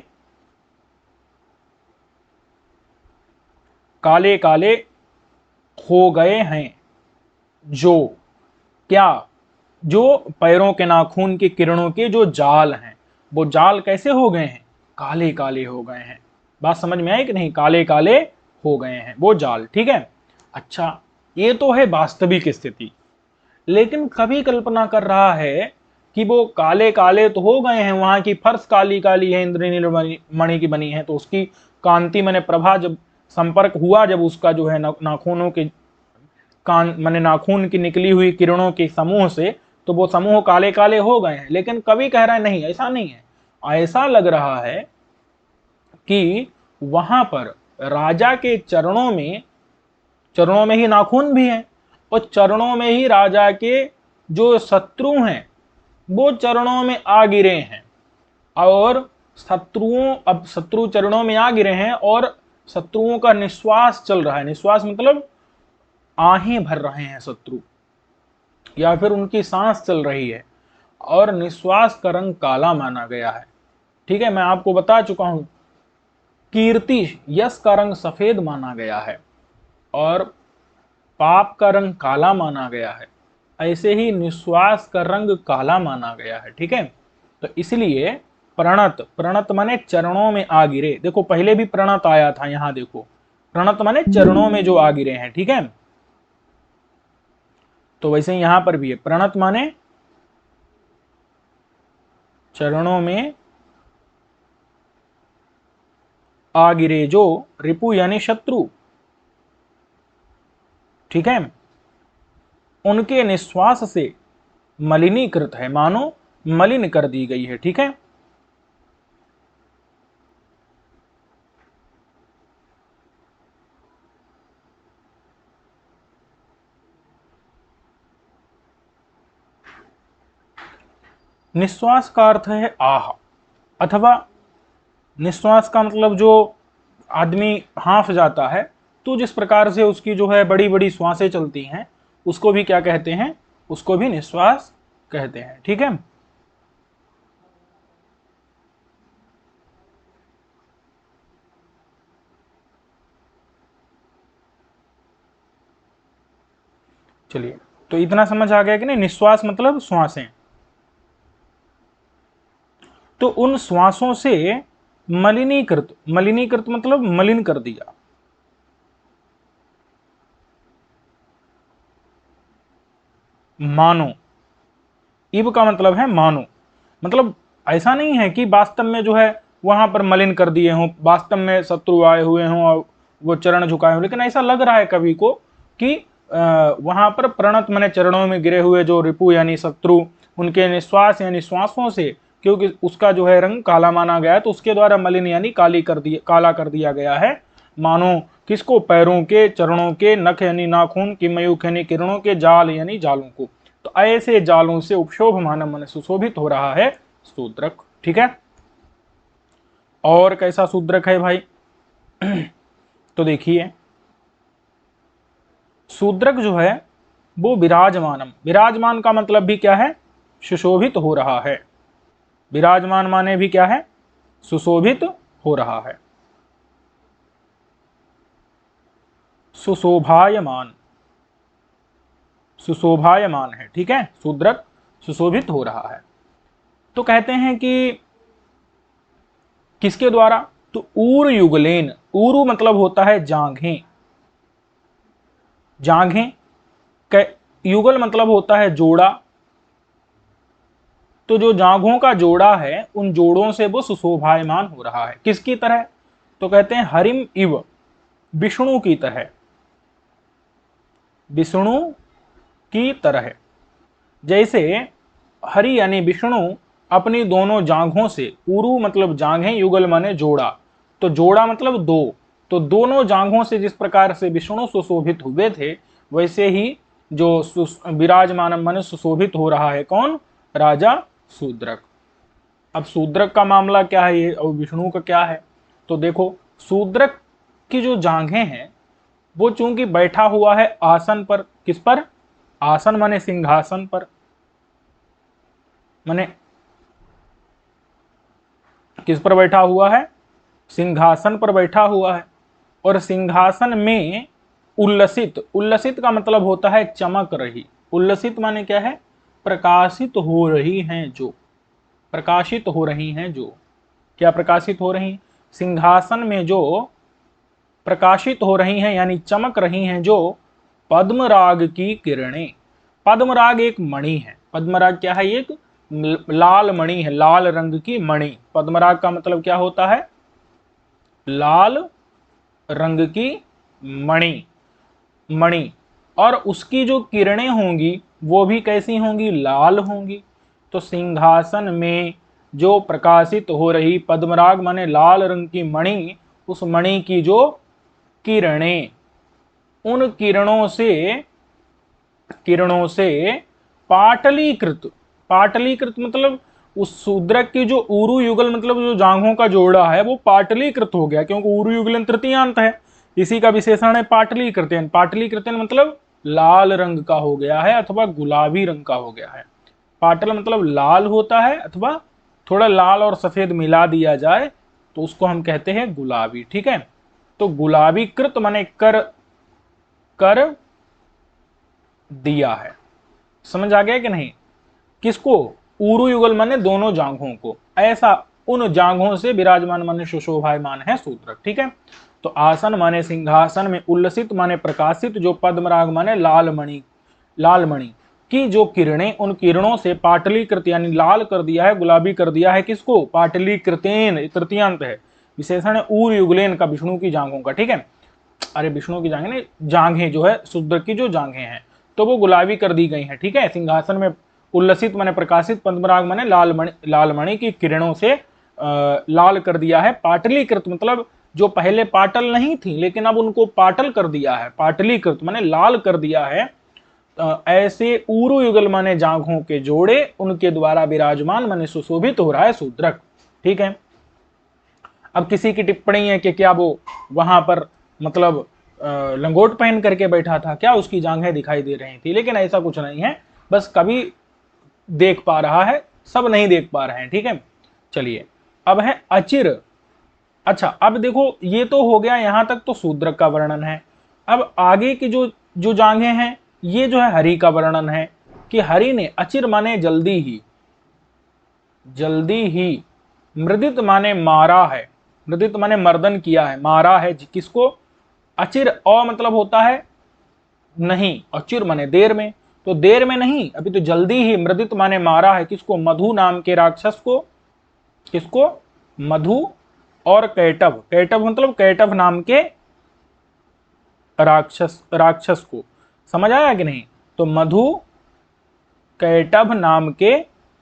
काले काले हो गए हैं। जो क्या, जो पैरों के नाखून की किरणों के जो जाल हैं, वो जाल कैसे हो गए हैं, काले काले हो गए हैं। बात समझ में आई कि नहीं, काले काले हो गए हैं वो जाल। ठीक है, अच्छा, ये तो है वास्तविक स्थिति। लेकिन कभी कल्पना कर रहा है कि वो काले काले तो हो गए हैं, वहां की फर्श काली काली है, इंद्रनील मणि की बनी है, तो उसकी कांति मैंने प्रभा जब संपर्क हुआ, जब उसका जो है नाखूनों के कान मैंने नाखून की निकली हुई किरणों के समूह से, तो वो समूह काले काले हो गए हैं। लेकिन कभी कह रहा है नहीं, ऐसा नहीं है, ऐसा लग रहा है कि वहां पर राजा के चरणों में, चरणों में ही नाखून भी हैं और चरणों में ही राजा के जो शत्रु हैं वो चरणों में आ गिरे हैं। और शत्रुओं, अब शत्रु चरणों में आ गिरे हैं और शत्रुओं का निश्वास चल रहा है। निश्वास मतलब आहें भर रहे हैं शत्रु, या फिर उनकी सांस चल रही है, और निश्वास का रंग काला माना गया है। ठीक है, मैं आपको बता चुका हूं, कीर्ति यश का रंग सफेद माना गया है और पाप का रंग काला माना गया है। ऐसे ही निश्वास का रंग काला माना गया है। ठीक है, तो इसलिए प्रणत, प्रणत माने चरणों में आ गिरे। देखो पहले भी प्रणत आया था, यहां देखो, प्रणत माने चरणों में जो आ गिरे हैं। ठीक है, तो वैसे ही यहां पर भी है, प्रणत माने चरणों में आ गिरे जो रिपु यानी शत्रु। ठीक है, उनके निश्वास से मलिनीकृत है, मानो मलिन कर दी गई है। ठीक है, निश्वास का अर्थ है आह, अथवा निश्वास का मतलब जो आदमी हांफ जाता है, तो जिस प्रकार से उसकी जो है बड़ी बड़ी श्वासें चलती हैं, उसको भी क्या कहते हैं, उसको भी निश्वास कहते हैं। ठीक है, चलिए तो इतना समझ आ गया कि नहीं, निश्वास मतलब श्वासें। तो उन श्वासों से मलिनीकृत, मलिनीकृत मतलब मलिन कर दिया। मानो, इब का मतलब है मानो, मतलब ऐसा नहीं है कि वास्तव में जो है वहां पर मलिन कर दिए हों, वास्तव में शत्रु आए हुए हों और वो चरण झुकाए हों, लेकिन ऐसा लग रहा है कवि को कि वहां पर प्रणत मने चरणों में गिरे हुए जो रिपु यानी शत्रु, उनके निश्वास यानी श्वासों से, क्योंकि उसका जो है रंग काला माना गया है, तो उसके द्वारा मलिन यानी काली कर दिया, काला कर दिया गया है। मानो किसको? पैरों के, चरणों के, नख यानी नाखून की, मयूख यानी किरणों के, जाल यानी जालों को। तो ऐसे जालों से उपशोभ मानव मन सुशोभित हो रहा है शूद्रक। ठीक है, और कैसा शूद्रक है भाई? तो देखिए, शूद्रक जो है वो विराजमानम, विराजमान का मतलब भी क्या है? सुशोभित हो रहा है। विराजमान माने भी क्या है? सुशोभित हो रहा है। सुशोभायमान, सुशोभायमान है। ठीक है, शूद्रक सुशोभित हो रहा है। तो कहते हैं कि किसके द्वारा? तो ऊर युगलेन, ऊरु मतलब होता है जांघें, जांघें, युगल मतलब होता है जोड़ा। तो जो जांघों का जोड़ा है, उन जोड़ों से वो सुशोभायमान हो रहा है। किसकी तरह? तो कहते हैं हरिम इव, विष्णु की तरह, विष्णु की तरह। जैसे हरि यानी विष्णु अपनी दोनों जांघों से, उरु मतलब जांघें, युगल माने जोड़ा, तो जोड़ा मतलब दो, तो दोनों जांघों से जिस प्रकार से विष्णु सुशोभित हुए थे, वैसे ही जो विराजमान माने सुशोभित हो रहा है कौन? राजा शूद्रक। अब शूद्रक का मामला क्या है ये, और विष्णु का क्या है? तो देखो, शूद्रक की जो जांघें हैं, वो चूंकि बैठा हुआ है आसन पर, किस पर? आसन माने सिंहासन पर, माने किस पर बैठा हुआ है? सिंहासन पर बैठा हुआ है। और सिंहासन में उल्लसित, उल्लसित का मतलब होता है चमक रही। उल्लसित माने क्या है? प्रकाशित हो रही हैं जो, प्रकाशित हो रही हैं जो, क्या प्रकाशित हो रही? सिंहासन में जो प्रकाशित हो रही हैं यानी चमक रही हैं जो पद्मराग की किरणें। पद्मराग एक मणि है। पद्मराग क्या है? एक लाल मणि है, लाल रंग की मणि। पद्मराग का मतलब क्या होता है? लाल रंग की मणि, मणि। और उसकी जो किरणें होंगी वो भी कैसी होंगी? लाल होंगी। तो सिंहासन में जो प्रकाशित हो रही पद्मराग माने लाल रंग की मणि, उस मणि की जो किरणें, उन किरणों से पाटलीकृत, पाटलीकृत मतलब उस शूद्रक की जो ऊरु युगल मतलब जो जांघों का जोड़ा है वो पाटलीकृत हो गया, क्योंकि ऊरु युगलन तृतीयांत है, इसी का विशेषण है पाटलीकृतन। पाटलीकृतन मतलब लाल रंग का हो गया है अथवा गुलाबी रंग का हो गया है। पाटल मतलब लाल होता है, अथवा थोड़ा लाल और सफेद मिला दिया जाए तो उसको हम कहते हैं गुलाबी। ठीक है, तो गुलाबी कृत माने कर, कर दिया है। समझ आ गया कि नहीं? किसको? ऊरु युगल माने दोनों जांघों को, ऐसा उन जांघों से विराजमान माने सुशोभायमान है शूद्रक। ठीक है, तो आसन माने सिंहासन में, उल्लसित माने प्रकाशित, जो पद्मराग माने लाल मणि, लाल मणि की जो किरणें, उन किरणों से पाटलीकृत यानी लाल कर दिया है, गुलाबी कर दिया है। किसको? पाटलीकृतेन, तृतीयांत है, विशेषण है ऊर युगलेन का, विष्णु की जांघों का। ठीक है, अरे विष्णु की जांघें नहीं, जांघें जो है शूद्र की जो जांघें हैं, तो वो गुलाबी कर दी गई हैं। ठीक है, सिंहासन में उल्लसित माने प्रकाशित, पद्मराग माने लाल मणि, लाल मणि की किरणों से लाल कर दिया है। पाटलीकृत मतलब जो पहले पाटल नहीं थी लेकिन अब उनको पाटल कर दिया है, पाटलीकृत माने लाल कर दिया है। ऐसे ऊरु युगल माने जांघों के जोड़े, उनके द्वारा विराजमान माने सुशोभित हो रहा है शूद्रक। ठीक है, अब किसी की टिप्पणी है कि क्या वो वहां पर मतलब लंगोट पहन करके बैठा था क्या, उसकी जांघें दिखाई दे रही थी, लेकिन ऐसा कुछ नहीं है, बस कभी देख पा रहा है, सब नहीं देख पा रहे हैं। ठीक है, चलिए अब है अचिर। अच्छा, अब देखो ये तो हो गया, यहां तक तो शूद्रक का वर्णन है। अब आगे की जो जो जांघें हैं ये जो है हरि का वर्णन है कि हरि ने अचिर माने जल्दी ही, जल्दी ही, मृदित माने मारा है, मृदित माने मर्दन किया है, मारा है किसको, अचिर, अ मतलब होता है नहीं, अचिर माने देर में, तो देर में नहीं अभी तो जल्दी ही मृदित माने मारा है किसको, मधु नाम के राक्षस को, किसको, मधु और कैटभ, कैटभ मतलब कैटभ नाम के राक्षस, राक्षस को, समझ आया कि नहीं। तो मधु कैटभ नाम के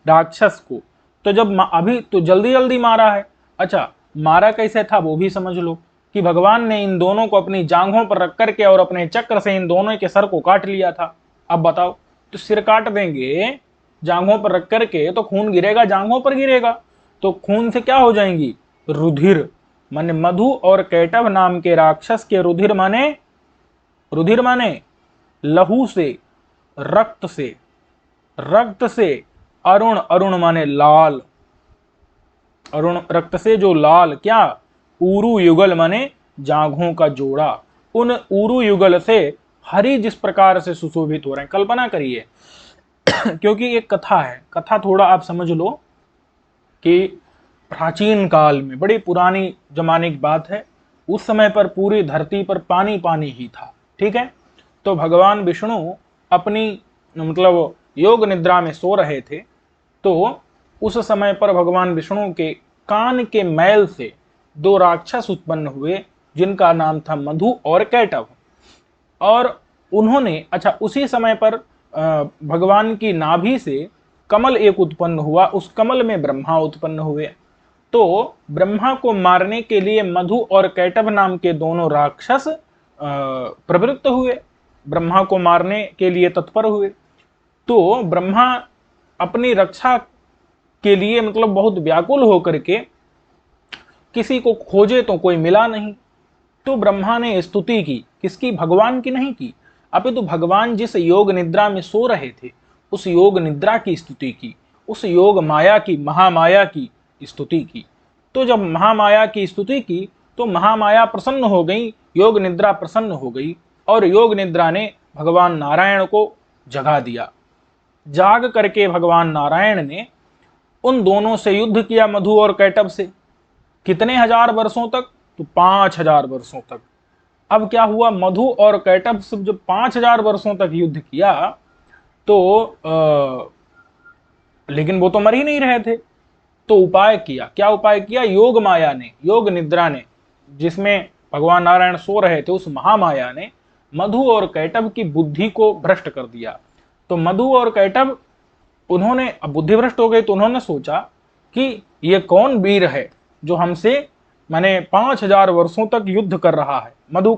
राक्षस को, तो जब अभी तो जल्दी जल्दी मारा है। अच्छा, मारा कैसे था वो भी समझ लो, कि भगवान ने इन दोनों को अपनी जांघों पर रख करके और अपने चक्र से इन दोनों के सर को काट लिया था। अब बताओ, तो सिर काट देंगे जांघों पर रख करके तो खून गिरेगा, जांघों पर गिरेगा, तो खून से क्या हो जाएंगी, रुधिर, माने मधु और कैटभ नाम के राक्षस के रुधिर माने, रुधिर माने लहू से, रक्त से, रक्त से, अरुण, अरुण माने लाल, अरुण रक्त से जो लाल, क्या, ऊरु युगल माने जांघों का जोड़ा, उन ऊरु युगल से हरि जिस प्रकार से सुशोभित हो रहे हैं, कल्पना करिए क्योंकि एक कथा है, कथा थोड़ा आप समझ लो कि प्राचीन काल में, बड़ी पुरानी जमाने की बात है, उस समय पर पूरी धरती पर पानी पानी ही था, ठीक है। तो भगवान विष्णु अपनी मतलब योग निद्रा में सो रहे थे, तो उस समय पर भगवान विष्णु के कान के मैल से दो राक्षस उत्पन्न हुए जिनका नाम था मधु और कैटभ, और उन्होंने, अच्छा उसी समय पर भगवान की नाभि से कमल एक उत्पन्न हुआ, उस कमल में ब्रह्मा उत्पन्न हुए। तो ब्रह्मा को मारने के लिए मधु और कैटभ नाम के दोनों राक्षस प्रवृत्त हुए, ब्रह्मा को मारने के लिए तत्पर हुए। तो ब्रह्मा अपनी रक्षा के लिए मतलब बहुत व्याकुल होकर के किसी को खोजे तो कोई मिला नहीं, तो ब्रह्मा ने स्तुति की, किसकी, भगवान की नहीं की, अपितु भगवान जिस योग निद्रा में सो रहे थे उस योग निद्रा की स्तुति की, उस योग माया की, महामाया की स्तुति की। तो जब महामाया की स्तुति की तो महामाया प्रसन्न हो गई, योग निद्रा प्रसन्न हो गई, और योग निद्रा ने भगवान नारायण को जगा दिया। जाग करके भगवान नारायण ने उन दोनों से युद्ध किया, मधु और कैटभ से, कितने हजार वर्षों तक, तो 5000 वर्षों तक। अब क्या हुआ, मधु और कैटभ से जब 5000 वर्षों तक युद्ध किया तो लेकिन वो तो मर ही नहीं रहे थे, तो उपाय किया, क्या उपाय किया, योग माया ने, योग निद्रा ने, जिसमें भगवान नारायण सो रहे थे, उस महामाया ने मधु और कैटभ की बुद्धि को भ्रष्ट कर दिया। तो मधु और कैटभ, उन्होंने अब बुद्धि भ्रष्ट हो गई, तो उन्होंने सोचा कि ये कौन वीर है जो हमसे माने 5000 वर्षों तक युद्ध कर रहा है। मधु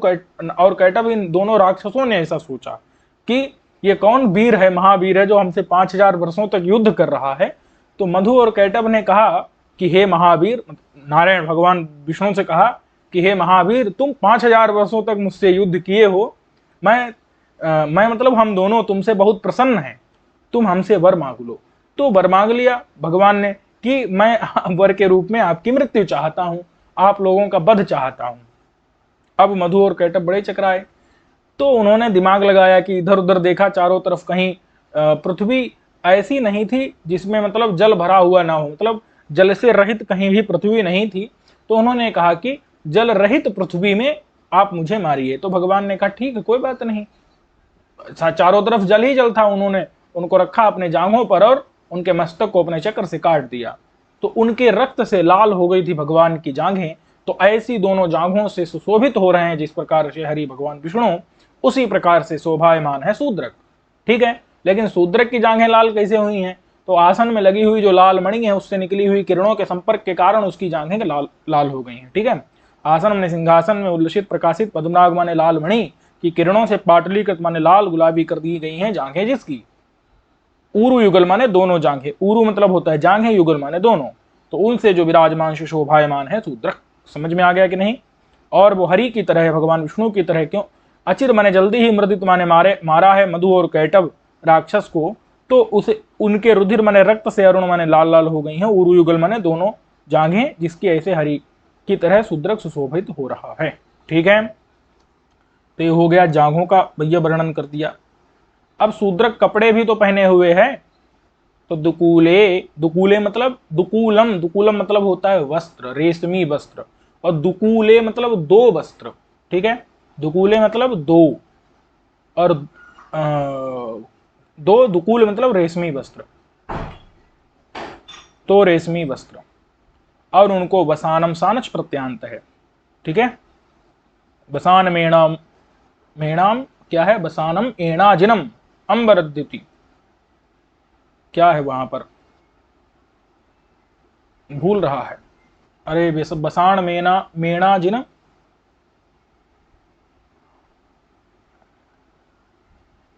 और कैटभ, इन दोनों राक्षसों ने ऐसा सोचा कि ये कौन वीर है, महावीर है जो हमसे 5000 वर्षों तक युद्ध कर रहा है। तो मधु और कैटभ ने कहा कि हे महावीर, नारायण भगवान विष्णु से कहा कि हे महावीर, तुम 5000 वर्षों तक मुझसे युद्ध किए हो, मैं मतलब हम दोनों तुमसे बहुत प्रसन्न हैं, तुम हमसे वर मांग लो। तो वर मांग लिया भगवान ने कि मैं वर के रूप में आपकी मृत्यु चाहता हूं, आप लोगों का वध चाहता हूं। अब मधु और कैटभ बड़े चकराए, तो उन्होंने दिमाग लगाया कि इधर उधर देखा चारों तरफ, कहीं पृथ्वी ऐसी नहीं थी जिसमें मतलब जल भरा हुआ ना हो, मतलब जल से रहित कहीं भी पृथ्वी नहीं थी। तो उन्होंने कहा कि जल रहित पृथ्वी में आप मुझे मारिए। तो भगवान ने कहा ठीक है, कोई बात नहीं, चारों तरफ जल ही जल था। उन्होंने उनको रखा अपने जांघों पर और उनके मस्तक को अपने चक्र से काट दिया, तो उनके रक्त से लाल हो गई थी भगवान की जांघें। तो ऐसी दोनों जांघों से सुशोभित हो रहे हैं जिस प्रकार से हरि भगवान विष्णु, उसी प्रकार से शोभायमान है शूद्रक, ठीक है। लेकिन शूद्रक की जांघें लाल कैसे हुई हैं, तो आसन में लगी हुई जो लाल मणि है उससे निकली हुई किरणों के संपर्क के कारण उसकी जांघें लाल लाल हो गई हैं, ठीक है। आसन में सिंहासन में उल्लसित प्रकाशित पद्मनाग माने लाल मणि की किरणों से पाटलीकृत माने लाल गुलाबी कर दी गई हैं जांघें जिसकी। ऊरु युगल माने दोनों जांघें, ऊरु मतलब होता है जांघें, युगल माने दोनों, तो उनसे जो विराजमान शोभायमान है शूद्रक। समझ में आ गया कि नहीं। और वो हरि की तरह है, भगवान विष्णु की तरह क्यों, अचिर माने जल्दी ही, मृदित माने मारा है मधु और कैटभ राक्षस को, तो उसे उनके रुधिर माने रक्त से, अरुण माने लाल लाल हो गई हैं, ऊरु युगल माने दोनों जांघें जिसकी ऐसे हरि की तरह शूद्रक सुशोभित हो रहा है, ठीक है। तो ये हो गया जांघों का भैया वर्णन कर दिया। अब शूद्रक कपड़े भी तो पहने हुए हैं, तो दुकूले, दुकूले मतलब दुकूलम, दुकूलम मतलब होता है वस्त्र, रेशमी वस्त्र, और दुकूले मतलब दो वस्त्र, ठीक है, दुकूले मतलब दो, और दो, दुकूल मतलब रेशमी वस्त्र, तो रेशमी वस्त्र, और उनको वसानम सानच प्रत्यांत है, ठीक है। वसान मेणाम, मेणाम क्या है, वसानम एणाजिनम अंबरद्युति, क्या है वहां पर, भूल रहा है, अरे बसाण मेना मेणाजिनम,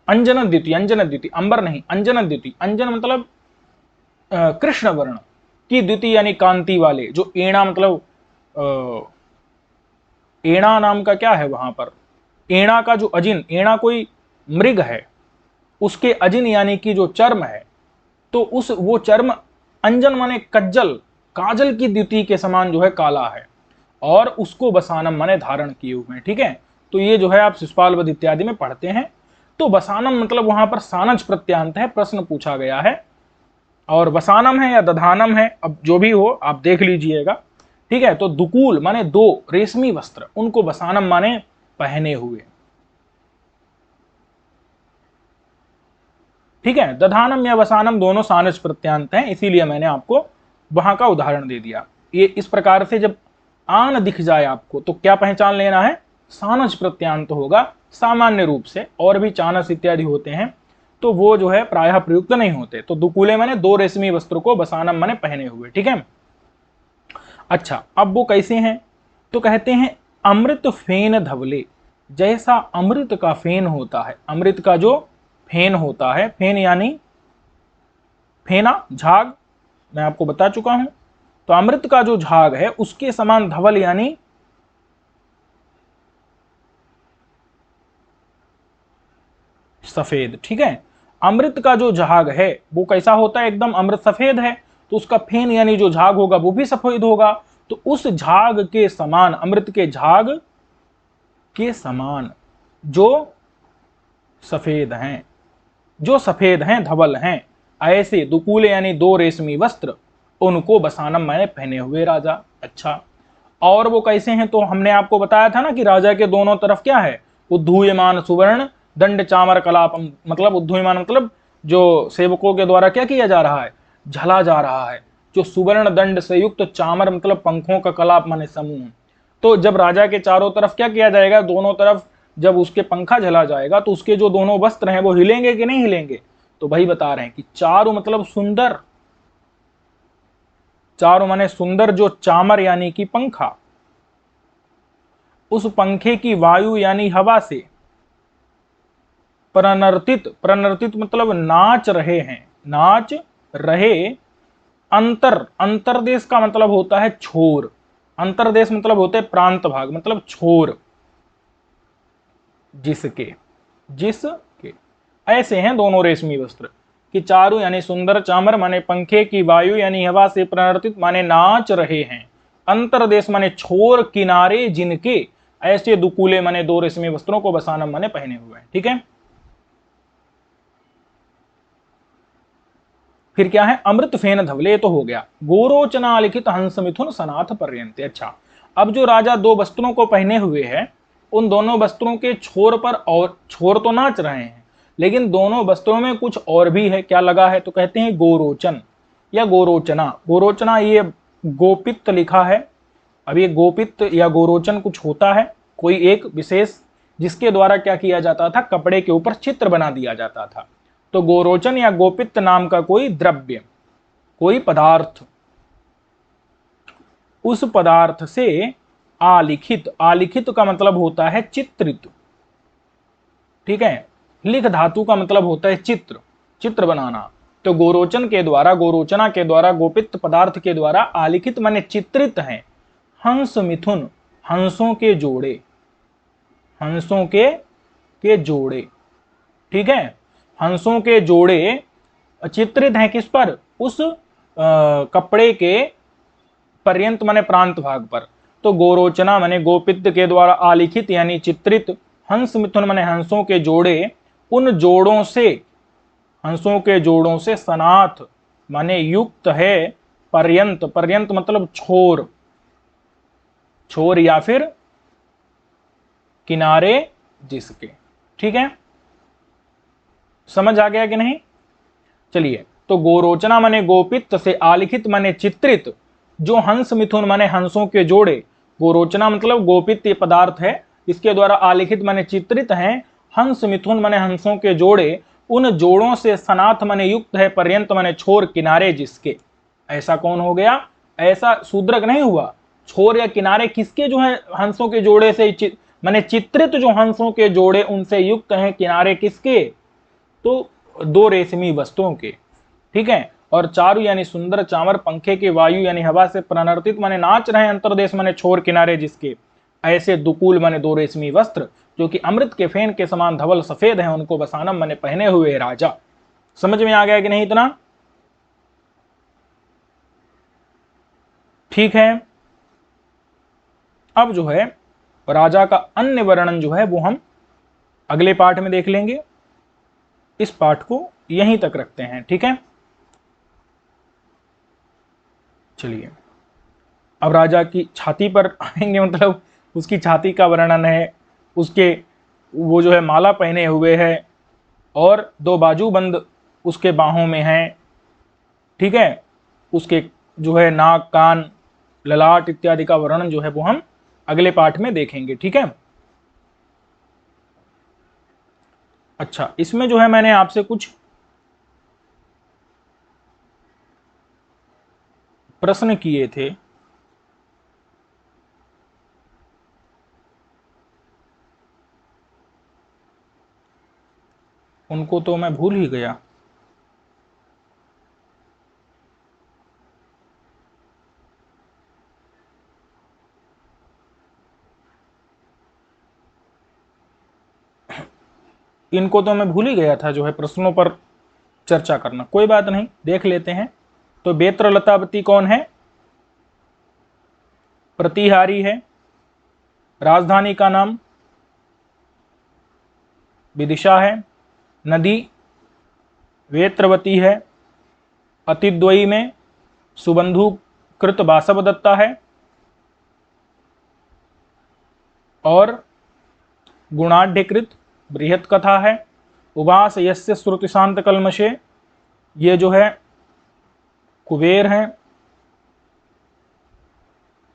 अंजन द्युति, अंजन द्युति, अंबर नहीं, अंजन द्युति, अंजन मतलब कृष्ण वर्ण की, द्युति यानी कांति वाले, जो एणा मतलब एणा नाम का क्या है वहां पर, एणा का जो अजिन, एणा कोई मृग है, उसके अजिन यानी कि जो चर्म है, तो उस वो चर्म अंजन माने कज्जल, काजल की द्युति के समान जो है काला है, और उसको बसानम माने धारण किए हुए हैं, ठीक है। तो ये जो है आप शिशुपाल वध इत्यादि में पढ़ते हैं। तो बसानम मतलब वहां पर सानज प्रत्यांत है, प्रश्न पूछा गया है, और वसानम है या दधानम है, अब जो भी हो आप देख लीजिएगा, ठीक है। तो दुकूल माने दो रेशमी वस्त्र, उनको वसानम माने पहने हुए, ठीक है। दधानम या वसानम दोनों सानज प्रत्यांत हैं, इसीलिए मैंने आपको वहां का उदाहरण दे दिया। ये इस प्रकार से जब आन दिख जाए आपको तो क्या पहचान लेना है, सानज प्रत्यांत होगा सामान्य रूप से, और भी चानस इत्यादि होते हैं तो वो जो है प्रायः प्रयुक्त नहीं होते। तो दुकूले माने दो रेशमी वस्त्र को, बसानम माने पहने हुए, ठीक है। अच्छा, अब वो कैसे हैं, तो कहते हैं अमृत फेन धवले, जैसा अमृत का फेन होता है, अमृत का जो फेन होता है, फेन यानी फेना झाग, मैं आपको बता चुका हूं, तो अमृत का जो झाग है उसके समान धवल यानी सफेद, ठीक है। अमृत का जो झाग है वो कैसा होता है, एकदम अमृत सफेद है, तो उसका फेन यानी जो झाग होगा वो भी सफेद होगा, तो उस झाग के समान, अमृत के झाग के समान जो सफेद हैं, जो सफेद हैं, धवल हैं, ऐसे दुकूले यानी दो रेशमी वस्त्र, उनको बसानम माने पहने हुए राजा। अच्छा, और वो कैसे हैं, तो हमने आपको बताया था ना कि राजा के दोनों तरफ क्या है, उद्धूयमान सुवर्ण दंड चामर कलापम, मतलब उद्धूयमान मतलब जो सेवकों के द्वारा क्या किया जा रहा है, झला जा रहा है, जो सुवर्ण दंड से युक्त चामर मतलब पंखों का कलाप माने समूह। तो जब राजा के चारों तरफ क्या किया जाएगा, दोनों तरफ जब उसके पंखा झला जाएगा तो उसके जो दोनों वस्त्र हैं वो हिलेंगे कि नहीं हिलेंगे, तो वही बता रहे हैं कि चारों मतलब सुंदर, चारों माने सुंदर जो चामर यानी कि पंखा, उस पंखे की वायु यानी हवा से प्रनर्तित, प्रनर्तित मतलब नाच रहे हैं, नाच रहे, अंतर, अंतरदेश का मतलब होता है छोर, अंतरदेश मतलब होते हैं प्रांत भाग, मतलब छोर, जिसके, जिसके, ऐसे हैं दोनों रेशमी वस्त्र कि चारु यानी सुंदर, चामर माने पंखे की वायु यानी हवा से प्रनर्तित माने नाच रहे हैं, अंतरदेश माने छोर किनारे जिनके, ऐसे दुकूले माने दो रेशमी वस्त्रों को बसानम माने पहने हुए हैं, ठीक है। फिर क्या है, अमृत फेन धवले तो हो गया, गोरोचना लिखित हंस मिथुन सनाथ पर्यंत। अच्छा, अब जो राजा दो वस्त्रों को पहने हुए हैं, उन दोनों वस्त्रों के छोर पर, और छोर तो नाच रहे हैं लेकिन दोनों वस्त्रों में कुछ और भी है, क्या लगा है, तो कहते हैं गोरोचन या गोरोचना। गोरोचना ये गोपित लिखा है, अब ये गोपित या गोरोचन कुछ होता है, कोई एक विशेष जिसके द्वारा क्या किया जाता था, कपड़े के ऊपर चित्र बना दिया जाता था। तो गोरोचन या गोपित नाम का कोई द्रव्य, कोई पदार्थ, उस पदार्थ से आलिखित, आलिखित का मतलब होता है चित्रित, ठीक है। लिख धातु का मतलब होता है चित्र, चित्र बनाना। तो गोरोचन के द्वारा, गोरोचना के द्वारा, गोपित पदार्थ के द्वारा आलिखित माने चित्रित हैं हंस मिथुन, हंसों के जोड़े, हंसों के जोड़े, ठीक है। हंसों के जोड़े चित्रित हैं किस पर, उस कपड़े के पर्यंत माने प्रांत भाग पर। तो गोरोचना माने गोपित के द्वारा आलिखित यानी चित्रित, हंस मिथुन माने हंसों के जोड़े उन जोड़ों से, हंसों के जोड़ों से सनाथ माने युक्त है, पर्यंत, पर्यंत मतलब छोर, छोर या फिर किनारे जिसके। ठीक है, समझ आ गया कि नहीं? चलिए, तो गोरोचना माने गोपित से आलिखित माने चित्रित, जो हंस मिथुन माने हंसों के जोड़े, गोरोचना मतलब गोपित ये पदार्थ है, इसके द्वारा आलिखित माने चित्रित हैं, हंस मिथुन माने हंसों के जोड़े, उन जोड़ों से सनाथ माने युक्त है, पर्यंत माने छोर किनारे जिसके। ऐसा कौन हो गया? ऐसा शूद्रक नहीं हुआ। छोर या किनारे किसके जो है? हंसों के जोड़े से माने चित्रित जो हंसों के जोड़े उनसे युक्त हैं, किनारे किसके? तो दो रेशमी वस्तुओं के। ठीक है, और चारु यानी सुंदर, चामर पंखे के वायु यानी हवा से प्रणर्तित माने नाच रहे, अंतरदेश माने छोर किनारे जिसके। ऐसे दुकूल माने दो रेशमी वस्त्र जो कि अमृत के फेन के समान धवल सफेद हैं, उनको बसानम माने पहने हुए राजा। समझ में आ गया कि नहीं इतना? ठीक है, अब जो है राजा का अन्य वर्णन जो है वो हम अगले पाठ में देख लेंगे। इस पाठ को यहीं तक रखते हैं। ठीक है, चलिए अब राजा की छाती पर आएंगे, मतलब उसकी छाती का वर्णन है, उसके वो जो है माला पहने हुए है और दो बाजूबंद उसके बाहों में हैं। ठीक है, उसके जो है नाक, कान, ललाट इत्यादि का वर्णन जो है वो हम अगले पाठ में देखेंगे। ठीक है, अच्छा, इसमें जो है मैंने आपसे कुछ प्रश्न किए थे, उनको तो मैं भूल ही गया। इनको तो मैं भूल ही गया था, जो है प्रश्नों पर चर्चा करना। कोई बात नहीं, देख लेते हैं। तो बेत्र लतावती कौन है? प्रतिहारी है। राजधानी का नाम विदिशा है। नदी वेत्रवती है। अतिद्वयी में सुबंधु कृत बासव दत्ता है। और गुणाढ़कृत बृहत कथा है। उवास यस्य श्रुति शांत कलमशे, ये जो है कुबेर हैं।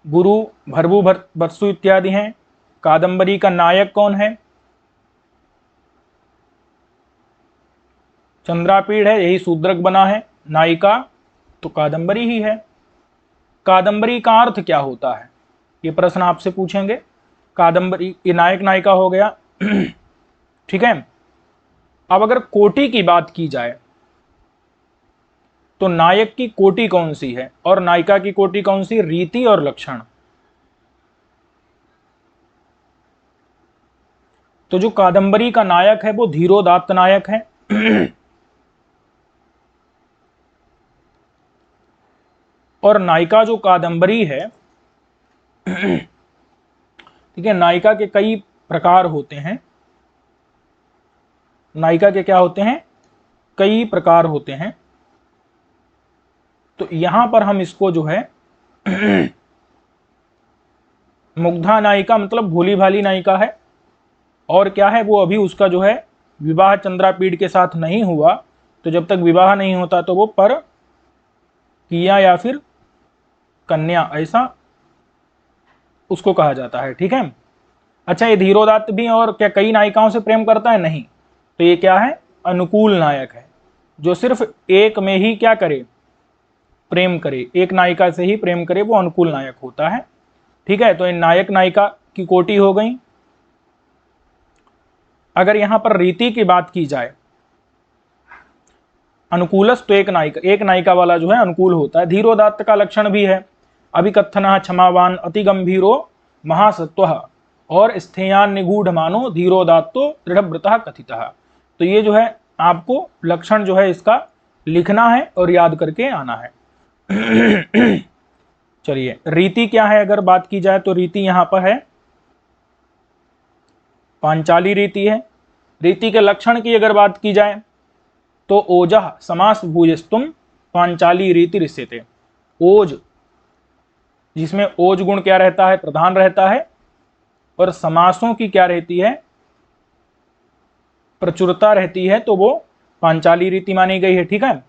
गुरु भरभु वत्सु इत्यादि हैं। कादंबरी का नायक कौन है? चंद्रापीड़ है, यही शूद्रक बना है। नायिका तो कादंबरी ही है। कादंबरी का अर्थ क्या होता है, ये प्रश्न आपसे पूछेंगे। कादंबरी, ये नायक नायिका हो गया। ठीक है, अब अगर कोटि की बात की जाए तो नायक की कोटि कौन सी है और नायिका की कोटि कौन सी? रीति और लक्षण। तो जो कादंबरी का नायक है वो धीरोदात्त नायक है। और नायिका जो कादंबरी है, ठीक है, नायिका के कई प्रकार होते हैं। नायिका के क्या होते हैं? कई प्रकार होते हैं। तो यहां पर हम इसको जो है मुग्धा नायिका मतलब भोली भाली नायिका है। और क्या है, वो अभी उसका जो है विवाह चंद्रापीड़ के साथ नहीं हुआ, तो जब तक विवाह नहीं होता तो वो पर किया या फिर कन्या, ऐसा उसको कहा जाता है। ठीक है, अच्छा, ये धीरोदात्त भी और क्या कई नायिकाओं से प्रेम करता है? नहीं। तो ये क्या है? अनुकूल नायक है, जो सिर्फ एक में ही क्या करे? प्रेम करे, एक नायिका से ही प्रेम करे, वो अनुकूल नायक होता है। ठीक है, तो इन नायक नायिका की कोटि हो गई। अगर यहां पर रीति की बात की जाए, अनुकूलस तो एक नायिका वाला जो है अनुकूल होता है। धीरोदात्त का लक्षण भी है, अभिकथन क्षमावान अति गंभीरो महासत्व और स्थेयान निगूढ़ मानो धीरोदात्तो दृढ़व्रतः कथितः। तो ये जो है आपको लक्षण जो है इसका लिखना है और याद करके आना है। चलिए, रीति क्या है अगर बात की जाए तो रीति यहां पर है पांचाली रीति है। रीति के लक्षण की अगर बात की जाए तो ओजः समास भूयस्तुम पांचाली रीति रिष्यते। ओज, जिसमें ओज गुण क्या रहता है, प्रधान रहता है, और समासों की क्या रहती है, प्रचुरता रहती है, तो वो पांचाली रीति मानी गई है। ठीक है।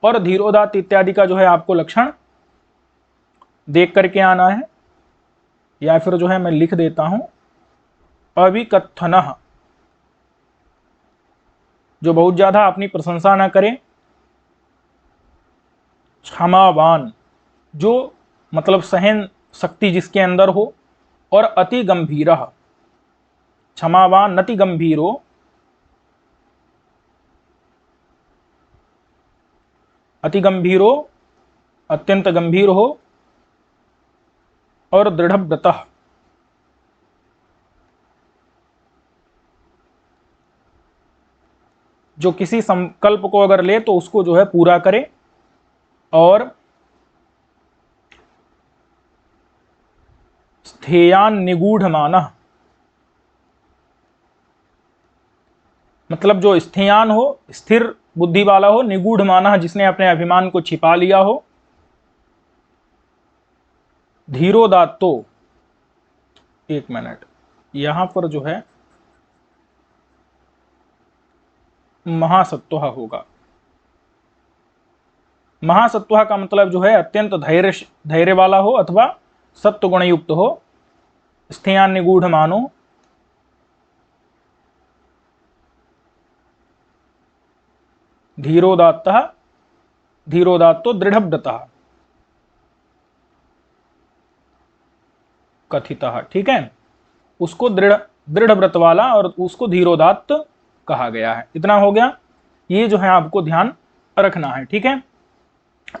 और धीरोदात्त इत्यादि का जो है आपको लक्षण देख करके आना है, या फिर जो है मैं लिख देता हूं, अविकथनः, जो बहुत ज्यादा अपनी प्रशंसा ना करे। क्षमावान, जो मतलब सहन शक्ति जिसके अंदर हो। और अति गंभीरः, क्षमावान अति गंभीरो, अति गंभीरो अत्यंत गंभीर हो। और दृढ़व्रतः, जो किसी संकल्प को अगर ले तो उसको जो है पूरा करे। और स्थेयान निगूढ़मानः, मतलब जो स्थेयान हो, स्थिर बुद्धि वाला हो, निगूढ़मानः, जिसने अपने अभिमान को छिपा लिया हो। धीरोदात्तो, एक मिनट, यहां पर जो है महासत्वः होगा। महासत्वः का मतलब जो है अत्यंत धैर्य वाला हो अथवा सत्व गुण युक्त हो। स्थेयान निगूढ़ मानो, धीरोदात्तः, धीरोदात्तो दृढ़व्रतः कथितः। ठीक है, उसको दृढ़ व्रत वाला और उसको धीरोदात्त कहा गया है। इतना हो गया, ये जो है आपको ध्यान रखना है। ठीक है।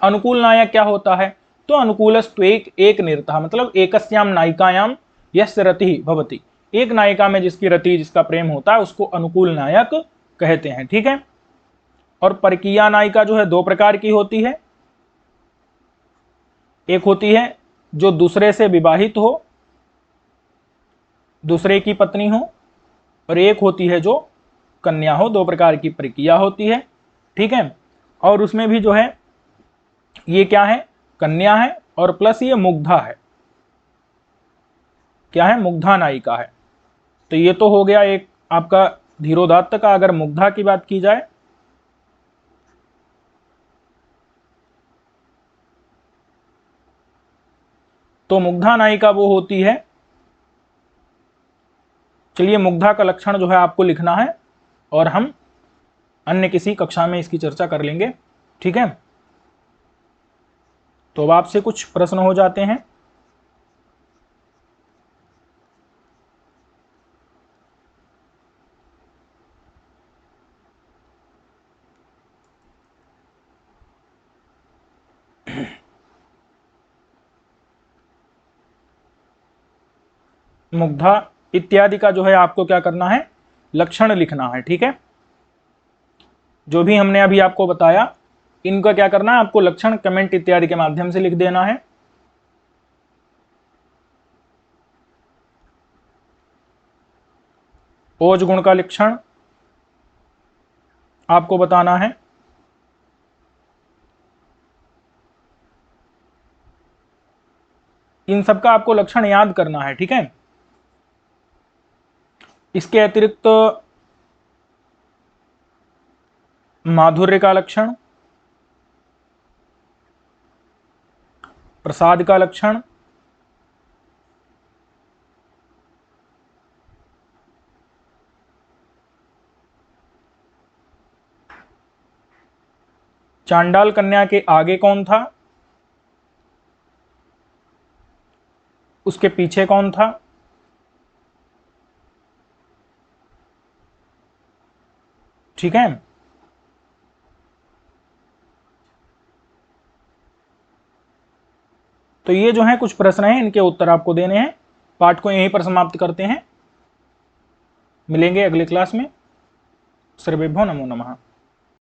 अनुकूल नायक क्या होता है, तो अनुकूलस्तु एक निरतः, मतलब एकस्याम नायिकायाम यस्य रतिः भवति, एक नायिका में जिसकी रति, जिसका प्रेम होता है, उसको अनुकूल नायक कहते हैं। ठीक है। और परकीया नायिका जो है दो प्रकार की होती है। एक होती है जो दूसरे से विवाहित हो, दूसरे की पत्नी हो, और एक होती है जो कन्या हो। दो प्रकार की परकीया होती है। ठीक है। और उसमें भी जो है ये क्या है, कन्या है, और प्लस ये मुग्धा है। क्या है, मुग्धा नायिका है। तो ये तो हो गया एक आपका धीरोदात्त का। अगर मुग्धा की बात की जाए तो मुग्धा नायिका वो होती है, चलिए मुग्धा का लक्षण जो है आपको लिखना है, और हम अन्य किसी कक्षा में इसकी चर्चा कर लेंगे। ठीक है। तो अब आपसे कुछ प्रश्न हो जाते हैं। मुग्धा इत्यादि का जो है आपको क्या करना है, लक्षण लिखना है। ठीक है। जो भी हमने अभी आपको बताया, इनका क्या करना है, आपको लक्षण कमेंट इत्यादि के माध्यम से लिख देना है। ओज गुण का लक्षण आपको बताना है। इन सब का आपको लक्षण याद करना है। ठीक है। इसके अतिरिक्त माधुर्य का लक्षण, प्रसाद का लक्षण, चांडाल कन्या के आगे कौन था, उसके पीछे कौन था। ठीक है। तो ये जो है कुछ प्रश्न हैं, इनके उत्तर आपको देने हैं। पाठ को यहीं पर समाप्त करते हैं, मिलेंगे अगले क्लास में। सर्वेभ्यो नमो नमः।